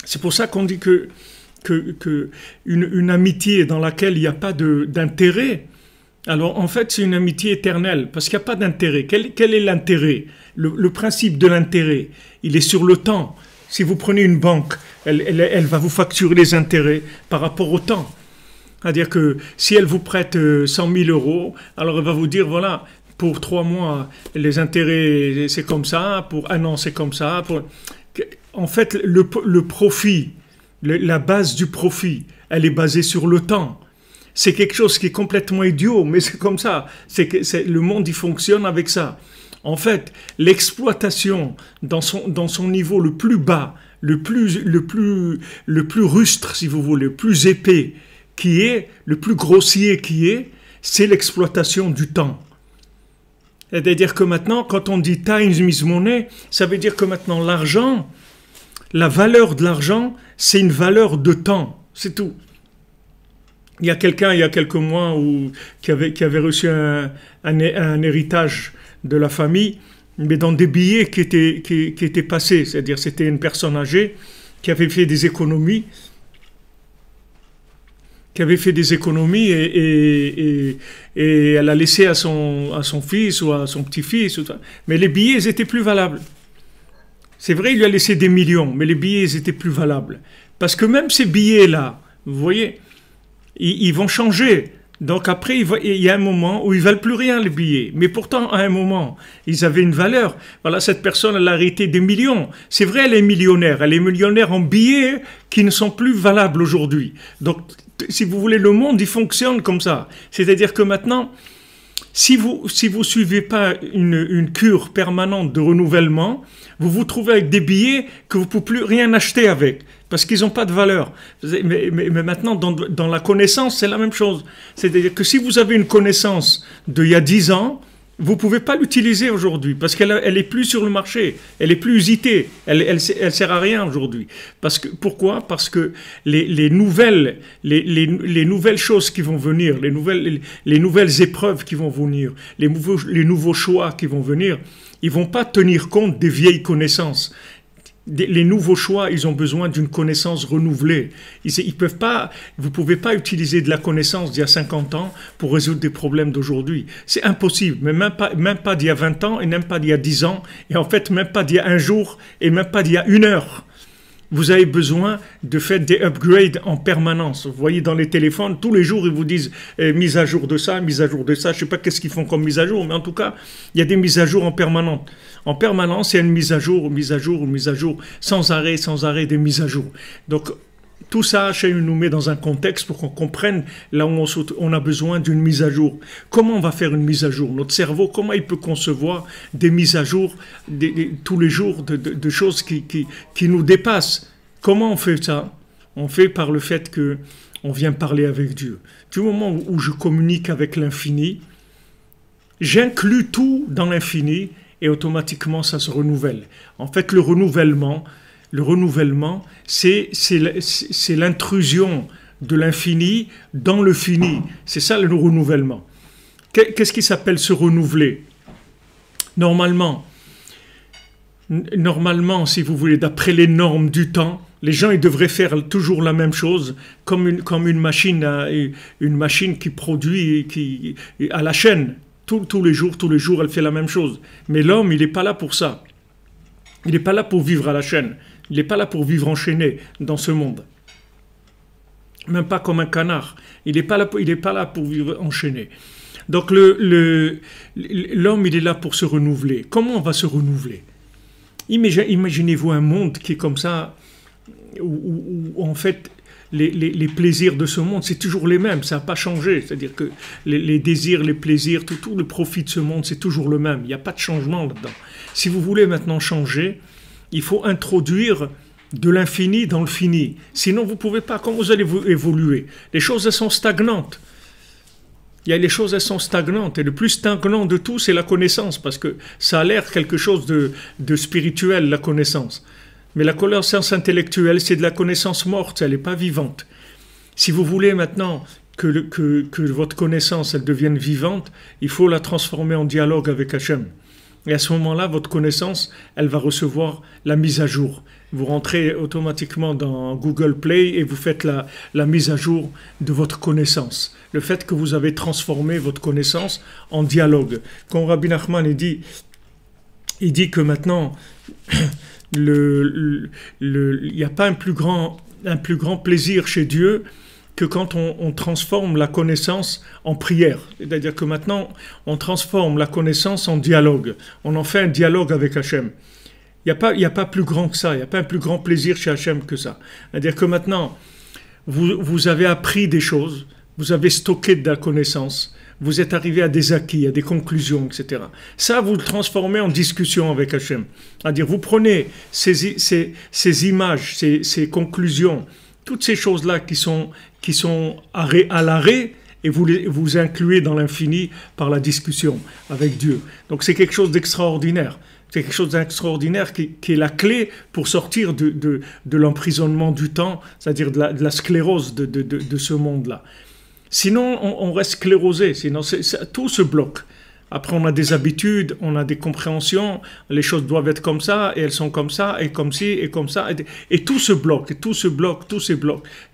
C'est pour ça qu'on dit que une amitié dans laquelle il n'y a pas d'intérêt, alors en fait c'est une amitié éternelle, parce qu'il n'y a pas d'intérêt. Quel est l'intérêt? Le principe de l'intérêt, il est sur le temps. Si vous prenez une banque, elle va vous facturer les intérêts par rapport au temps. C'est-à-dire que si elle vous prête 100 000 euros, alors elle va vous dire, voilà, pour 3 mois, les intérêts c'est comme ça, pour 1 an c'est comme ça. En fait, le profit, la base du profit, elle est basée sur le temps. C'est quelque chose qui est complètement idiot, mais c'est comme ça. Le monde, il fonctionne avec ça. En fait, l'exploitation dans son niveau le plus bas, le plus rustre, si vous voulez, le plus épais qui est, le plus grossier qui est, c'est l'exploitation du temps. C'est-à-dire que maintenant, quand on dit time is money, ça veut dire que maintenant l'argent, la valeur de l'argent, c'est une valeur de temps, c'est tout. Il y a quelqu'un, il y a quelques mois, qui avait reçu un héritage de la famille, mais dans des billets qui étaient passés. C'est-à-dire c'était une personne âgée qui avait fait des économies, et elle a laissé à son fils ou à son petit-fils. Mais les billets, ils étaient plus valables. C'est vrai, il lui a laissé des millions, mais les billets, ils étaient plus valables. Parce que même ces billets-là, vous voyez, ils vont changer. Donc après, il y a un moment où ils ne valent plus rien, les billets. Mais pourtant, à un moment, ils avaient une valeur. Voilà, cette personne, elle a hérité des millions. C'est vrai, elle est millionnaire en billets qui ne sont plus valables aujourd'hui. Donc, si vous voulez, le monde, il fonctionne comme ça. C'est-à-dire que maintenant, si vous suivez pas une cure permanente de renouvellement, vous vous trouvez avec des billets que vous ne pouvez plus rien acheter avec, parce qu'ils n'ont pas de valeur. Mais maintenant, dans la connaissance, c'est la même chose. C'est-à-dire que si vous avez une connaissance d'il y a 10 ans, vous ne pouvez pas l'utiliser aujourd'hui, parce qu'elle est plus sur le marché, elle est plus usitée, elle sert à rien aujourd'hui. Pourquoi? Parce que les nouvelles choses qui vont venir, les nouvelles épreuves qui vont venir, les nouveaux choix qui vont venir, ils vont pas tenir compte des vieilles connaissances. Les nouveaux choix, ils ont besoin d'une connaissance renouvelée. Vous pouvez pas utiliser de la connaissance d'il y a 50 ans pour résoudre des problèmes d'aujourd'hui. C'est impossible, mais même pas d'il y a 20 ans et même pas d'il y a 10 ans, et en fait même pas d'il y a un jour et même pas d'il y a 1 heure. Vous avez besoin de faire des upgrades en permanence. Vous voyez dans les téléphones, tous les jours, ils vous disent mise à jour de ça, mise à jour de ça. Je ne sais pas qu'est-ce qu'ils font comme mise à jour, mais en tout cas, il y a des mises à jour en permanence. En permanence, il y a une mise à jour, sans arrêt des mises à jour. Donc, Tout ça, Hachem nous met dans un contexte pour qu'on comprenne là où on a besoin d'une mise à jour. Comment on va faire une mise à jour? Notre cerveau, comment il peut concevoir des mises à jour tous les jours de choses qui nous dépassent? Comment on fait ça? On fait par le fait que on vient parler avec Dieu. Du moment où je communique avec l'infini, j'inclus tout dans l'infini et automatiquement ça se renouvelle. En fait, le renouvellement, c'est l'intrusion de l'infini dans le fini. C'est ça le renouvellement. Qu'est-ce qui s'appelle se renouveler? Normalement, si vous voulez, d'après les normes du temps, les gens ils devraient faire toujours la même chose, comme une machine qui produit à la chaîne. Tous les jours, elle fait la même chose. Mais l'homme, il n'est pas là pour ça. Il n'est pas là pour vivre à la chaîne. Il n'est pas là pour vivre enchaîné dans ce monde. Même pas comme un canard. Il n'est pas là pour vivre enchaîné. Donc l'homme, il est là pour se renouveler. Comment on va se renouveler? Imaginez-vous un monde qui est comme ça, où en fait, les plaisirs de ce monde, c'est toujours les mêmes, ça n'a pas changé. C'est-à-dire que les désirs, les plaisirs, tout le profit de ce monde, c'est toujours le même. Il n'y a pas de changement là-dedans. Si vous voulez maintenant changer, il faut introduire de l'infini dans le fini. Sinon, vous ne pouvez pas. Comment vous allez évoluer? Les choses, elles sont stagnantes. Les choses, elles sont stagnantes. Et le plus stagnant de tout, c'est la connaissance, parce que ça a l'air quelque chose de spirituel, la connaissance. Mais la connaissance intellectuelle, c'est de la connaissance morte, elle n'est pas vivante. Si vous voulez maintenant que votre connaissance elle devienne vivante, il faut la transformer en dialogue avec Hachem. Et à ce moment-là, votre connaissance, elle va recevoir la mise à jour. Vous rentrez automatiquement dans Google Play et vous faites la mise à jour de votre connaissance. Le fait que vous avez transformé votre connaissance en dialogue. Quand Rabbi Nachman il dit que maintenant... il n'y a pas un plus grand plaisir chez Dieu que quand on transforme la connaissance en prière. C'est-à-dire que maintenant, on transforme la connaissance en dialogue. On en fait un dialogue avec Hachem. Il n'y a pas plus grand que ça. Il n'y a pas un plus grand plaisir chez Hachem que ça. C'est-à-dire que maintenant, vous avez appris des choses, vous avez stocké de la connaissance, vous êtes arrivé à des acquis, à des conclusions, etc. Ça, vous le transformez en discussion avec Hachem. C'est-à-dire, vous prenez ces images, ces conclusions, toutes ces choses-là qui sont à l'arrêt, et vous incluez dans l'infini par la discussion avec Dieu. Donc, c'est quelque chose d'extraordinaire. C'est quelque chose d'extraordinaire qui est la clé pour sortir de l'emprisonnement du temps, c'est-à-dire de la sclérose de ce monde-là. Sinon, on reste sclérosé, sinon tout se bloque. Après, on a des habitudes, on a des compréhensions, les choses doivent être comme ça, et elles sont comme ça, et comme ci, et comme ça, et tout se bloque, tout se bloque.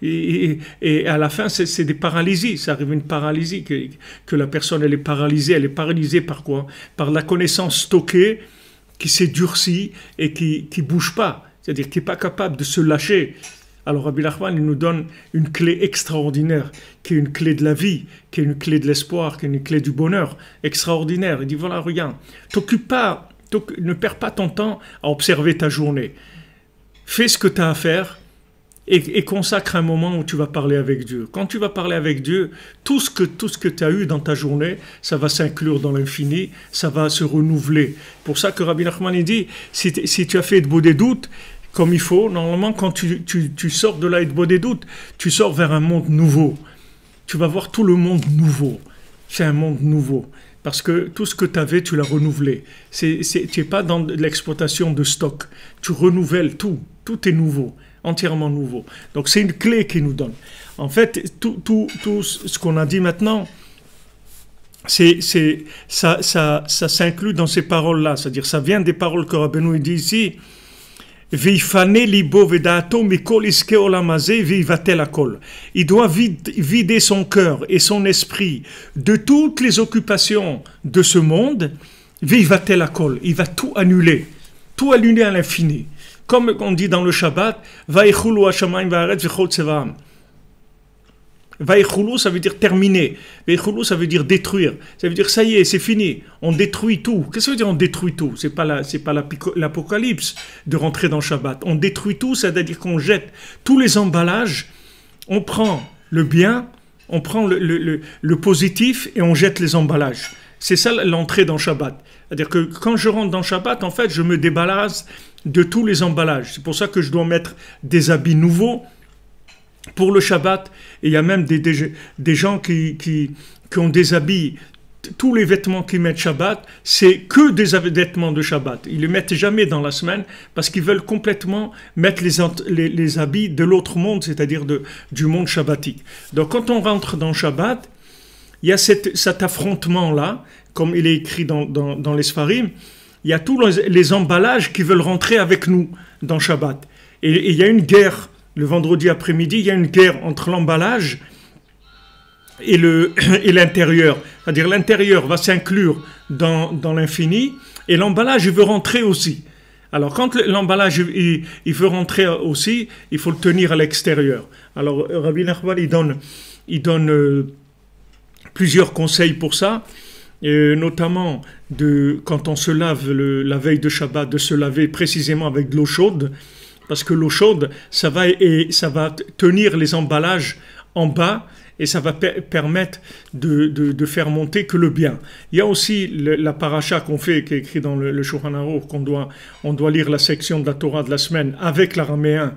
Et à la fin, c'est des paralysies, ça arrive une paralysie, que la personne, elle est paralysée par quoi? Par la connaissance stockée, qui s'est durcie, et qui bouge pas, c'est-à-dire qui n'est pas capable de se lâcher. Alors Rabbi Nachman, il nous donne une clé extraordinaire, qui est une clé de la vie, qui est une clé de l'espoir, qui est une clé du bonheur, extraordinaire. Il dit, voilà, regarde, ne perds pas ton temps à observer ta journée. Fais ce que tu as à faire et consacre un moment où tu vas parler avec Dieu. Quand tu vas parler avec Dieu, tout ce que tu as eu dans ta journée, ça va s'inclure dans l'infini, ça va se renouveler. Pour ça que Rabbi Nachman, il dit, si tu as fait de beaux des doutes, comme il faut, normalement, quand tu sors de là et de des doutes, tu sors vers un monde nouveau. Tu vas voir tout le monde nouveau. C'est un monde nouveau. Parce que tout ce que tu avais, tu l'as renouvelé. Tu n'es pas dans l'exploitation de stock. Tu renouvelles tout. Tout est nouveau, entièrement nouveau. Donc c'est une clé qu'il nous donne. En fait, tout ce qu'on a dit maintenant, ça s'inclut dans ces paroles-là. C'est-à-dire, ça vient des paroles que Rabbeinu dit ici. Il doit vider son cœur et son esprit de toutes les occupations de ce monde. Il va tout annuler à l'infini. Comme on dit dans le Shabbat, Vaïchoulou, ça veut dire terminer. Vaïchoulou, ça veut dire détruire. Ça veut dire ça y est, c'est fini. On détruit tout. Qu'est-ce que ça veut dire on détruit tout? C'est pas l'apocalypse de rentrer dans Shabbat. On détruit tout, c'est-à-dire qu'on jette tous les emballages, on prend le bien, on prend le positif et on jette les emballages. C'est ça l'entrée dans Shabbat. C'est-à-dire que quand je rentre dans Shabbat, en fait, je me débarrasse de tous les emballages. C'est pour ça que je dois mettre des habits nouveaux pour le Shabbat. Et il y a même des gens qui ont des habits, tous les vêtements qu'ils mettent Shabbat, c'est que des vêtements de Shabbat. Ils ne les mettent jamais dans la semaine parce qu'ils veulent complètement mettre les habits de l'autre monde, c'est-à-dire du monde shabbatique. Donc quand on rentre dans Shabbat, il y a cet affrontement-là, comme il est écrit dans les Sfarim, il y a tous les emballages qui veulent rentrer avec nous dans Shabbat. Et il y a une guerre, le vendredi après-midi, il y a une guerre entre l'emballage et l'intérieur. C'est-à-dire l'intérieur va s'inclure dans l'infini et l'emballage il veut rentrer aussi. Alors quand l'emballage il veut rentrer aussi, il faut le tenir à l'extérieur. Alors Rabbi Nachman il donne plusieurs conseils pour ça, notamment quand on se lave la veille de Shabbat, de se laver précisément avec de l'eau chaude, parce que l'eau chaude, ça va tenir les emballages en bas et ça va permettre de faire monter que le bien. Il y a aussi la paracha qu'on fait, qui est écrit dans le Shulchan Aruch, on doit lire la section de la Torah de la semaine avec l'araméen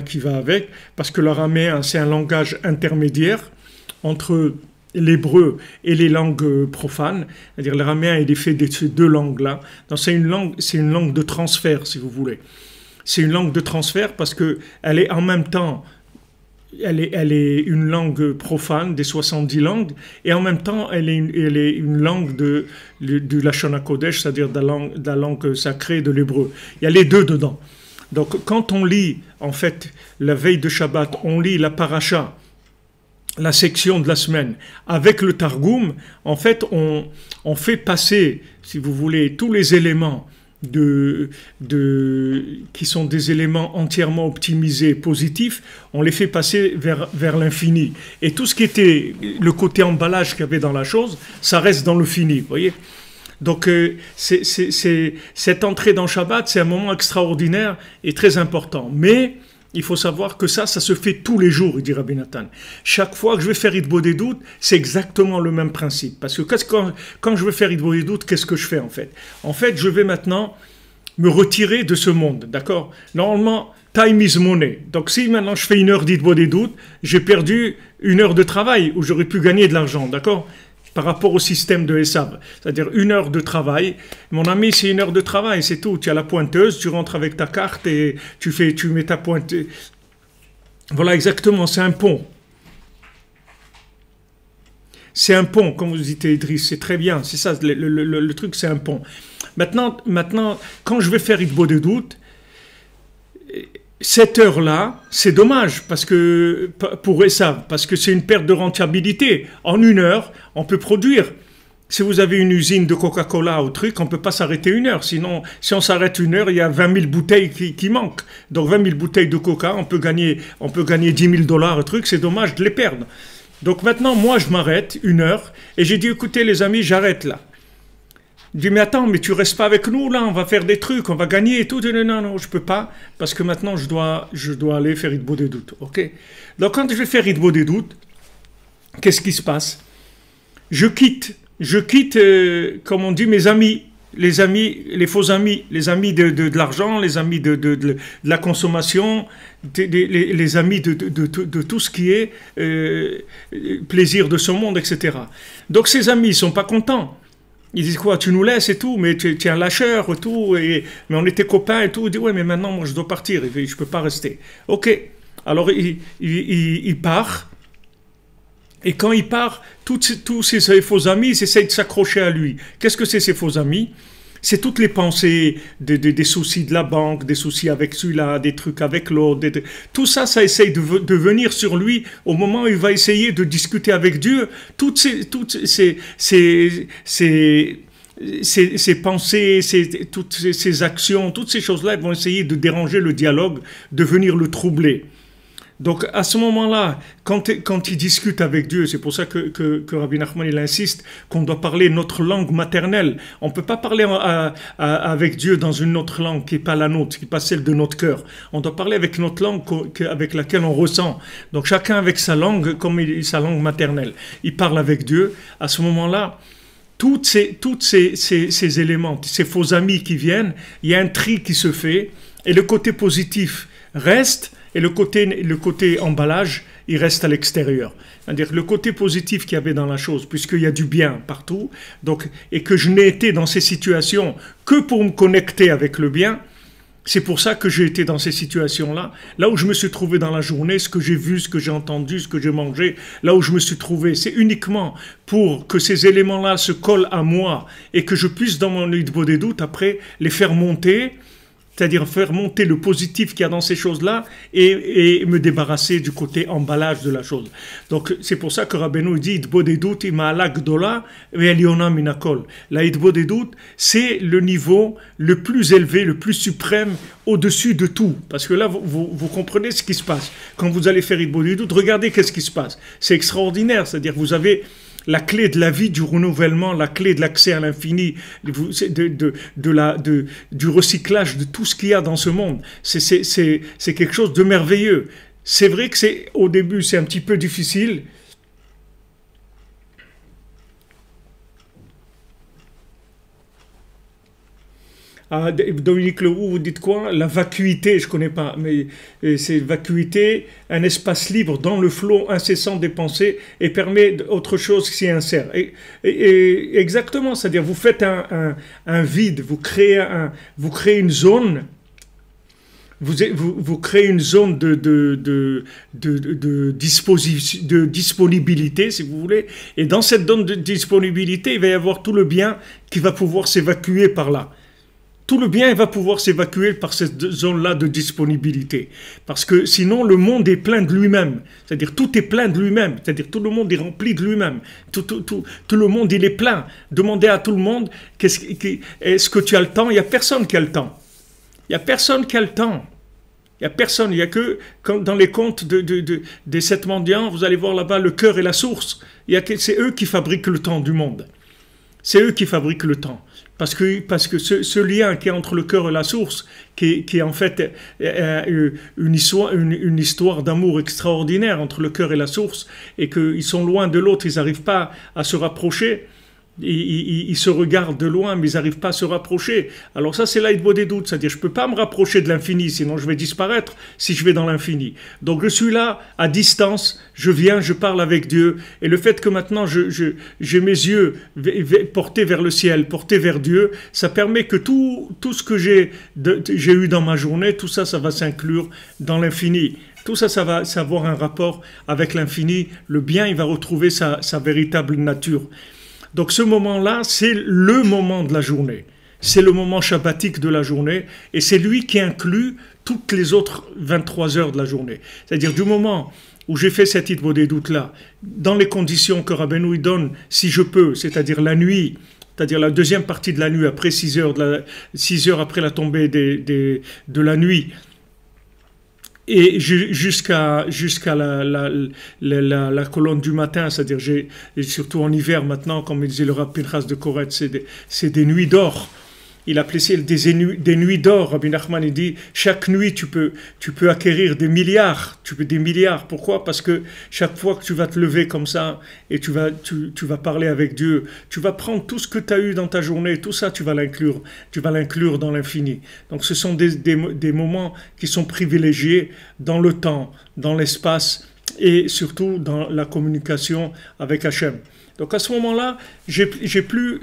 qui va avec, parce que l'araméen, c'est un langage intermédiaire entre l'hébreu et les langues profanes, c'est-à-dire l'araméen il est fait de ces deux langues-là. C'est une langue de transfert, si vous voulez. C'est une langue de transfert parce que elle est en même temps, elle est une langue profane des 70 langues, et en même temps elle est une langue de Lashon HaKodesh, c'est-à-dire de la langue sacrée de l'hébreu. Il y a les deux dedans. Donc quand on lit, en fait, la veille de Shabbat, on lit la paracha, la section de la semaine, avec le Targum, en fait, on fait passer, si vous voulez, tous les éléments qui sont des éléments entièrement optimisés, positifs, on les fait passer vers l'infini. Et tout ce qui était le côté emballage qu'il y avait dans la chose, ça reste dans le fini, vous voyez. Donc, cette entrée dans Shabbat, c'est un moment extraordinaire et très important. Mais il faut savoir que ça se fait tous les jours, dit Rabbi Nathan. Chaque fois que je vais faire Hitbodedut, c'est exactement le même principe. Parce que quand je vais faire Hitbodedut, qu'est-ce que je fais en fait? En fait, je vais maintenant me retirer de ce monde, d'accord? Normalement, time is money. Donc si maintenant je fais 1 heure d'Hitbodedut, j'ai perdu 1 heure de travail où j'aurais pu gagner de l'argent, d'accord? Par rapport au système de Esav. C'est-à-dire 1 heure de travail. Mon ami, c'est 1 heure de travail, c'est tout. Tu as la pointeuse, tu rentres avec ta carte et tu mets ta pointe. Voilà, exactement, c'est un pont. C'est un pont, comme vous dites, Idriss, c'est très bien. C'est ça, le truc, c'est un pont. Maintenant, quand je vais faire Hitbodedut, cette heure-là, c'est dommage pour Esav, parce que c'est une perte de rentabilité. En 1 heure, on peut produire. Si vous avez une usine de Coca-Cola ou truc, on ne peut pas s'arrêter 1 heure. Sinon, si on s'arrête 1 heure, il y a 20 000 bouteilles qui manquent. Donc 20 000 bouteilles de Coca, on peut gagner 10 000 $, truc, c'est dommage de les perdre. Donc maintenant, moi, je m'arrête 1 heure et j'ai dit, écoutez les amis, j'arrête là. Je dis, mais attends, mais tu restes pas avec nous là, on va faire des trucs, on va gagner et tout. Je dis, non, je peux pas, parce que maintenant je dois aller faire Hitbodedut, ok? Donc quand je vais faire Hitbodedut, qu'est-ce qui se passe? Je quitte, comme on dit, mes amis, les faux amis, les amis de l'argent, les amis de la consommation, les amis de tout ce qui est plaisir de ce monde, etc. Donc ces amis, ils sont pas contents. Ils disent quoi, tu nous laisses et tout, mais tu es un lâcheur et tout, mais on était copains et tout. Il dit, ouais, mais maintenant, moi, je dois partir, je ne peux pas rester. Ok, alors il part, et quand il part, tous ses faux amis, ils essayent de s'accrocher à lui. Qu'est-ce que c'est ces faux amis? C'est toutes les pensées des soucis de la banque, des soucis avec celui-là, des trucs avec l'autre. Tout ça, ça essaye de venir sur lui au moment où il va essayer de discuter avec Dieu. Toutes ces pensées, toutes ces actions, toutes ces choses-là, elles vont essayer de déranger le dialogue, de venir le troubler. Donc à ce moment-là, quand il discute avec Dieu, c'est pour ça que Rabbi Nachman il insiste qu'on doit parler notre langue maternelle. On ne peut pas parler avec Dieu dans une autre langue qui n'est pas la nôtre, qui n'est pas celle de notre cœur. On doit parler avec notre langue avec laquelle on ressent. Donc chacun avec sa langue, comme sa langue maternelle. Il parle avec Dieu. À ce moment-là, tous ces éléments, ces faux amis qui viennent, il y a un tri qui se fait et le côté positif reste et le côté emballage, il reste à l'extérieur. C'est-à-dire le côté positif qu'il y avait dans la chose, puisqu'il y a du bien partout, donc, et que je n'ai été dans ces situations que pour me connecter avec le bien, c'est pour ça que j'ai été dans ces situations-là, là où je me suis trouvé dans la journée, ce que j'ai vu, ce que j'ai entendu, ce que j'ai mangé, là où je me suis trouvé, c'est uniquement pour que ces éléments-là se collent à moi et que je puisse dans mon hitbo des doutes après les faire monter, c'est-à-dire faire monter le positif qu'il y a dans ces choses-là et me débarrasser du côté emballage de la chose. Donc c'est pour ça que Rabbeinu dit Hitbo des doutes, ma'ala gdola ve'eliona minakol. La Hitbo des doutes, c'est le niveau le plus élevé, le plus suprême, au-dessus de tout. Parce que là, vous comprenez ce qui se passe. Quand vous allez faire Hitbo des doutes, regardez qu'est-ce qui se passe. C'est extraordinaire, c'est-à-dire vous avez la clé de la vie, du renouvellement, la clé de l'accès à l'infini, du recyclage de tout ce qu'il y a dans ce monde. C'est quelque chose de merveilleux. C'est vrai que au début, c'est un petit peu difficile. Ah, Dominique Leroux, vous dites quoi? La vacuité, je ne connais pas, mais c'est vacuité, un espace libre dans le flot incessant des pensées et permet autre chose qui s'y insère. Et exactement, c'est-à-dire vous faites un vide, vous créez une zone, vous créez une zone de disponibilité, si vous voulez, et dans cette zone de disponibilité, il va y avoir tout le bien qui va pouvoir s'évacuer par là. Tout le bien va pouvoir s'évacuer par cette zone-là de disponibilité. Parce que sinon, le monde est plein de lui-même. C'est-à-dire, tout est plein de lui-même. C'est-à-dire, tout le monde est rempli de lui-même. Tout le monde, il est plein. Demandez à tout le monde, est-ce que tu as le temps? Il n'y a personne qui a le temps. Il n'y a personne qui a le temps. Il n'y a personne. Il n'y a que, comme dans les contes des 7 mendiants, vous allez voir là-bas, le cœur est la source. C'est eux qui fabriquent le temps du monde. C'est eux qui fabriquent le temps. Parce que ce lien qui est entre le cœur et la source, qui est en fait une histoire d'amour extraordinaire entre le cœur et la source, et qu'ils sont loin de l'autre, ils n'arrivent pas à se rapprocher, ils se regardent de loin, mais ils n'arrivent pas à se rapprocher. Alors ça, c'est là Hitbo des doutes, c'est-à-dire je ne peux pas me rapprocher de l'infini, sinon je vais disparaître si je vais dans l'infini. Donc je suis là, à distance, je viens, je parle avec Dieu, et le fait que maintenant j'ai mes yeux portés vers le ciel, portés vers Dieu, ça permet que tout ce que j'ai eu dans ma journée, tout ça, ça va s'inclure dans l'infini. Tout ça, ça va avoir un rapport avec l'infini. Le bien, il va retrouver sa véritable nature. Donc ce moment-là, c'est le moment de la journée. C'est le moment shabbatique de la journée et c'est lui qui inclut toutes les autres 23 heures de la journée. C'est-à-dire du moment où j'ai fait cette Hitbo des doutes-là, dans les conditions que Rabbeinu donne, si je peux, c'est-à-dire la nuit, c'est-à-dire la deuxième partie de la nuit, après 6 heures après la tombée de la nuit, et jusqu'à la colonne du matin, c'est-à-dire surtout en hiver maintenant, comme il disait le Rav Pinchas de Koret, c'est des nuits d'or. Il appelait ça des nuits d'or. Rabbi Nachman, il dit, chaque nuit, tu peux acquérir des milliards. Des milliards. Pourquoi? Parce que chaque fois que tu vas te lever comme ça et tu vas parler avec Dieu, tu vas prendre tout ce que tu as eu dans ta journée, tout ça, tu vas l'inclure dans l'infini. Donc ce sont des moments qui sont privilégiés dans le temps, dans l'espace et surtout dans la communication avec Hachem. Donc à ce moment-là, je suis plus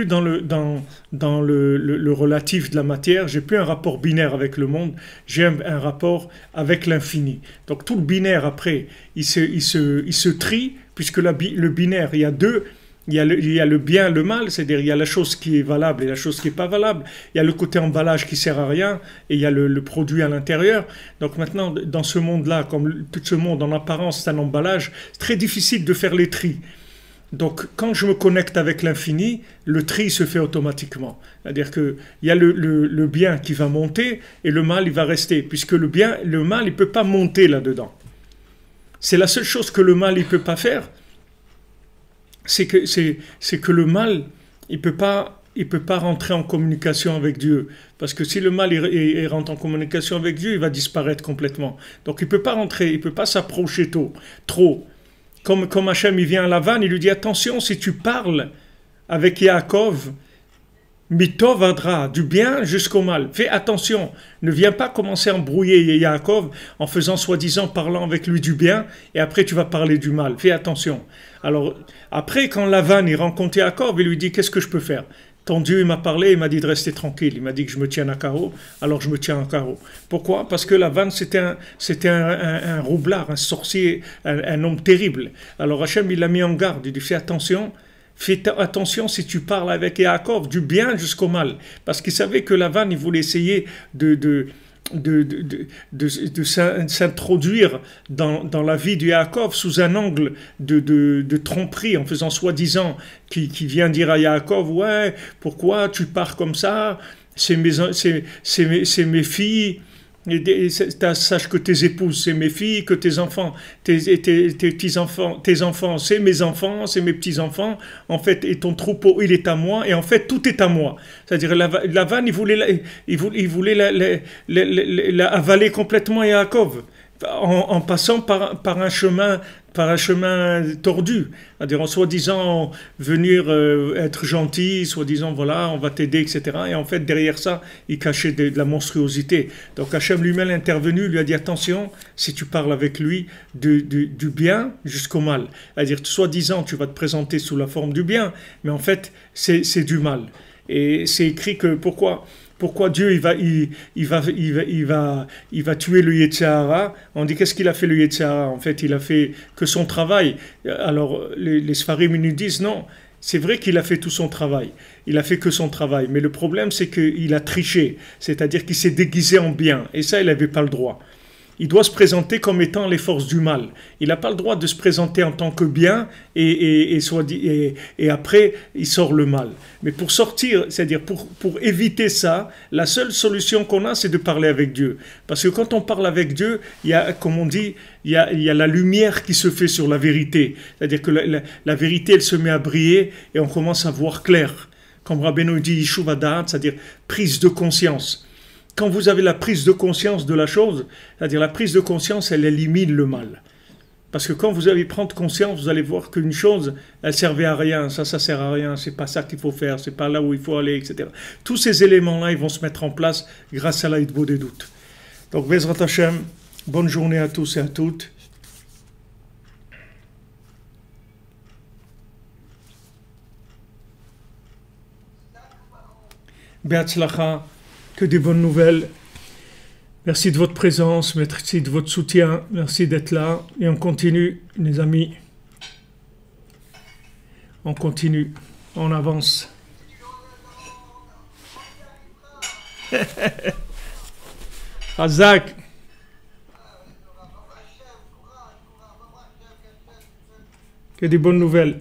dans le relatif de la matière, j'ai plus un rapport binaire avec le monde, j'ai un rapport avec l'infini. Donc tout le binaire après, il se trie, puisque le binaire, il y a deux. Il y a le bien, le mal, c'est-à-dire il y a la chose qui est valable et la chose qui n'est pas valable. Il y a le côté emballage qui sert à rien et il y a le produit à l'intérieur. Donc maintenant, dans ce monde-là, comme tout ce monde en apparence c'est un emballage, c'est très difficile de faire les tris. Donc, quand je me connecte avec l'infini, le tri se fait automatiquement. C'est-à-dire qu'il y a le bien qui va monter et le mal, il va rester. Puisque le mal, il ne peut pas monter là-dedans. C'est la seule chose que le mal, il ne peut pas faire. C'est que le mal, il peut pas rentrer en communication avec Dieu. Parce que si le mal il rentre en communication avec Dieu, il va disparaître complètement. Donc, il ne peut pas rentrer, il ne peut pas s'approcher trop. Comme Hachem, il vient à Lavan, il lui dit, attention, si tu parles avec Yaakov, mitov adra, du bien jusqu'au mal. Fais attention, ne viens pas commencer à embrouiller Yaakov en faisant soi-disant parlant avec lui du bien, et après tu vas parler du mal. Fais attention. Alors, après, quand Lavan, il rencontre Yaakov, il lui dit, qu'est-ce que je peux faire? Ton Dieu, il m'a parlé, il m'a dit de rester tranquille. Il m'a dit que je me tienne à carreau, alors je me tiens à carreau. Pourquoi? Parce que Lavan, c'était un roublard, un sorcier, un homme terrible. Alors Hachem, il l'a mis en garde. Il dit, fais attention si tu parles avec Yaakov, du bien jusqu'au mal. Parce qu'il savait que Lavan, il voulait essayer de s'introduire dans la vie de Yaakov sous un angle de tromperie, en faisant soi-disant qui vient dire à Yaakov, ouais, pourquoi tu pars comme ça, c'est mes filles. Sache que tes épouses, c'est mes filles, que tes enfants, tes enfants, c'est mes enfants, c'est mes petits-enfants, en fait, et ton troupeau, il est à moi, et en fait, tout est à moi. C'est-à-dire, Lavan, il voulait la avaler complètement à Yaakov, en passant par un chemin tordu, c'est-à-dire en soi-disant venir être gentil, soi-disant voilà, on va t'aider, etc. Et en fait, derrière ça, il cachait de la monstruosité. Donc Hachem lui-même est intervenu, lui a dit attention, si tu parles avec lui, du bien jusqu'au mal. C'est-à-dire, soi-disant, tu vas te présenter sous la forme du bien, mais en fait, c'est du mal. Et c'est écrit que pourquoi Dieu il va tuer le Yetzer Hara? On dit qu'est-ce qu'il a fait le Yetzer Hara? En fait, il a fait que son travail. Alors les Sfarim nous disent non, c'est vrai qu'il a fait tout son travail. Il a fait que son travail, mais le problème c'est qu'il a triché, c'est-à-dire qu'il s'est déguisé en bien et ça il n'avait pas le droit. Il doit se présenter comme étant les forces du mal. Il n'a pas le droit de se présenter en tant que bien et après il sort le mal. Mais pour sortir, c'est-à-dire pour éviter ça, la seule solution qu'on a, c'est de parler avec Dieu. Parce que quand on parle avec Dieu, il y a, comme on dit, il y a la lumière qui se fait sur la vérité. C'est-à-dire que la vérité, elle se met à briller et on commence à voir clair. Comme Rabbeinu dit, Yishuv Hadat, c'est-à-dire prise de conscience. Quand vous avez la prise de conscience de la chose, c'est-à-dire la prise de conscience, elle élimine le mal. Parce que quand vous allez prendre conscience, vous allez voir qu'une chose, elle servait à rien, ça sert à rien, c'est pas ça qu'il faut faire, c'est pas là où il faut aller, etc. Tous ces éléments-là, ils vont se mettre en place grâce à l'Aïdbo des doutes. Donc, Bezrat Hashem, bonne journée à tous et à toutes. Be'atzlacha. Que des bonnes nouvelles. Merci de votre présence, merci de votre soutien, merci d'être là. Et on continue, les amis. On continue, on avance. Razak. Que des bonnes nouvelles.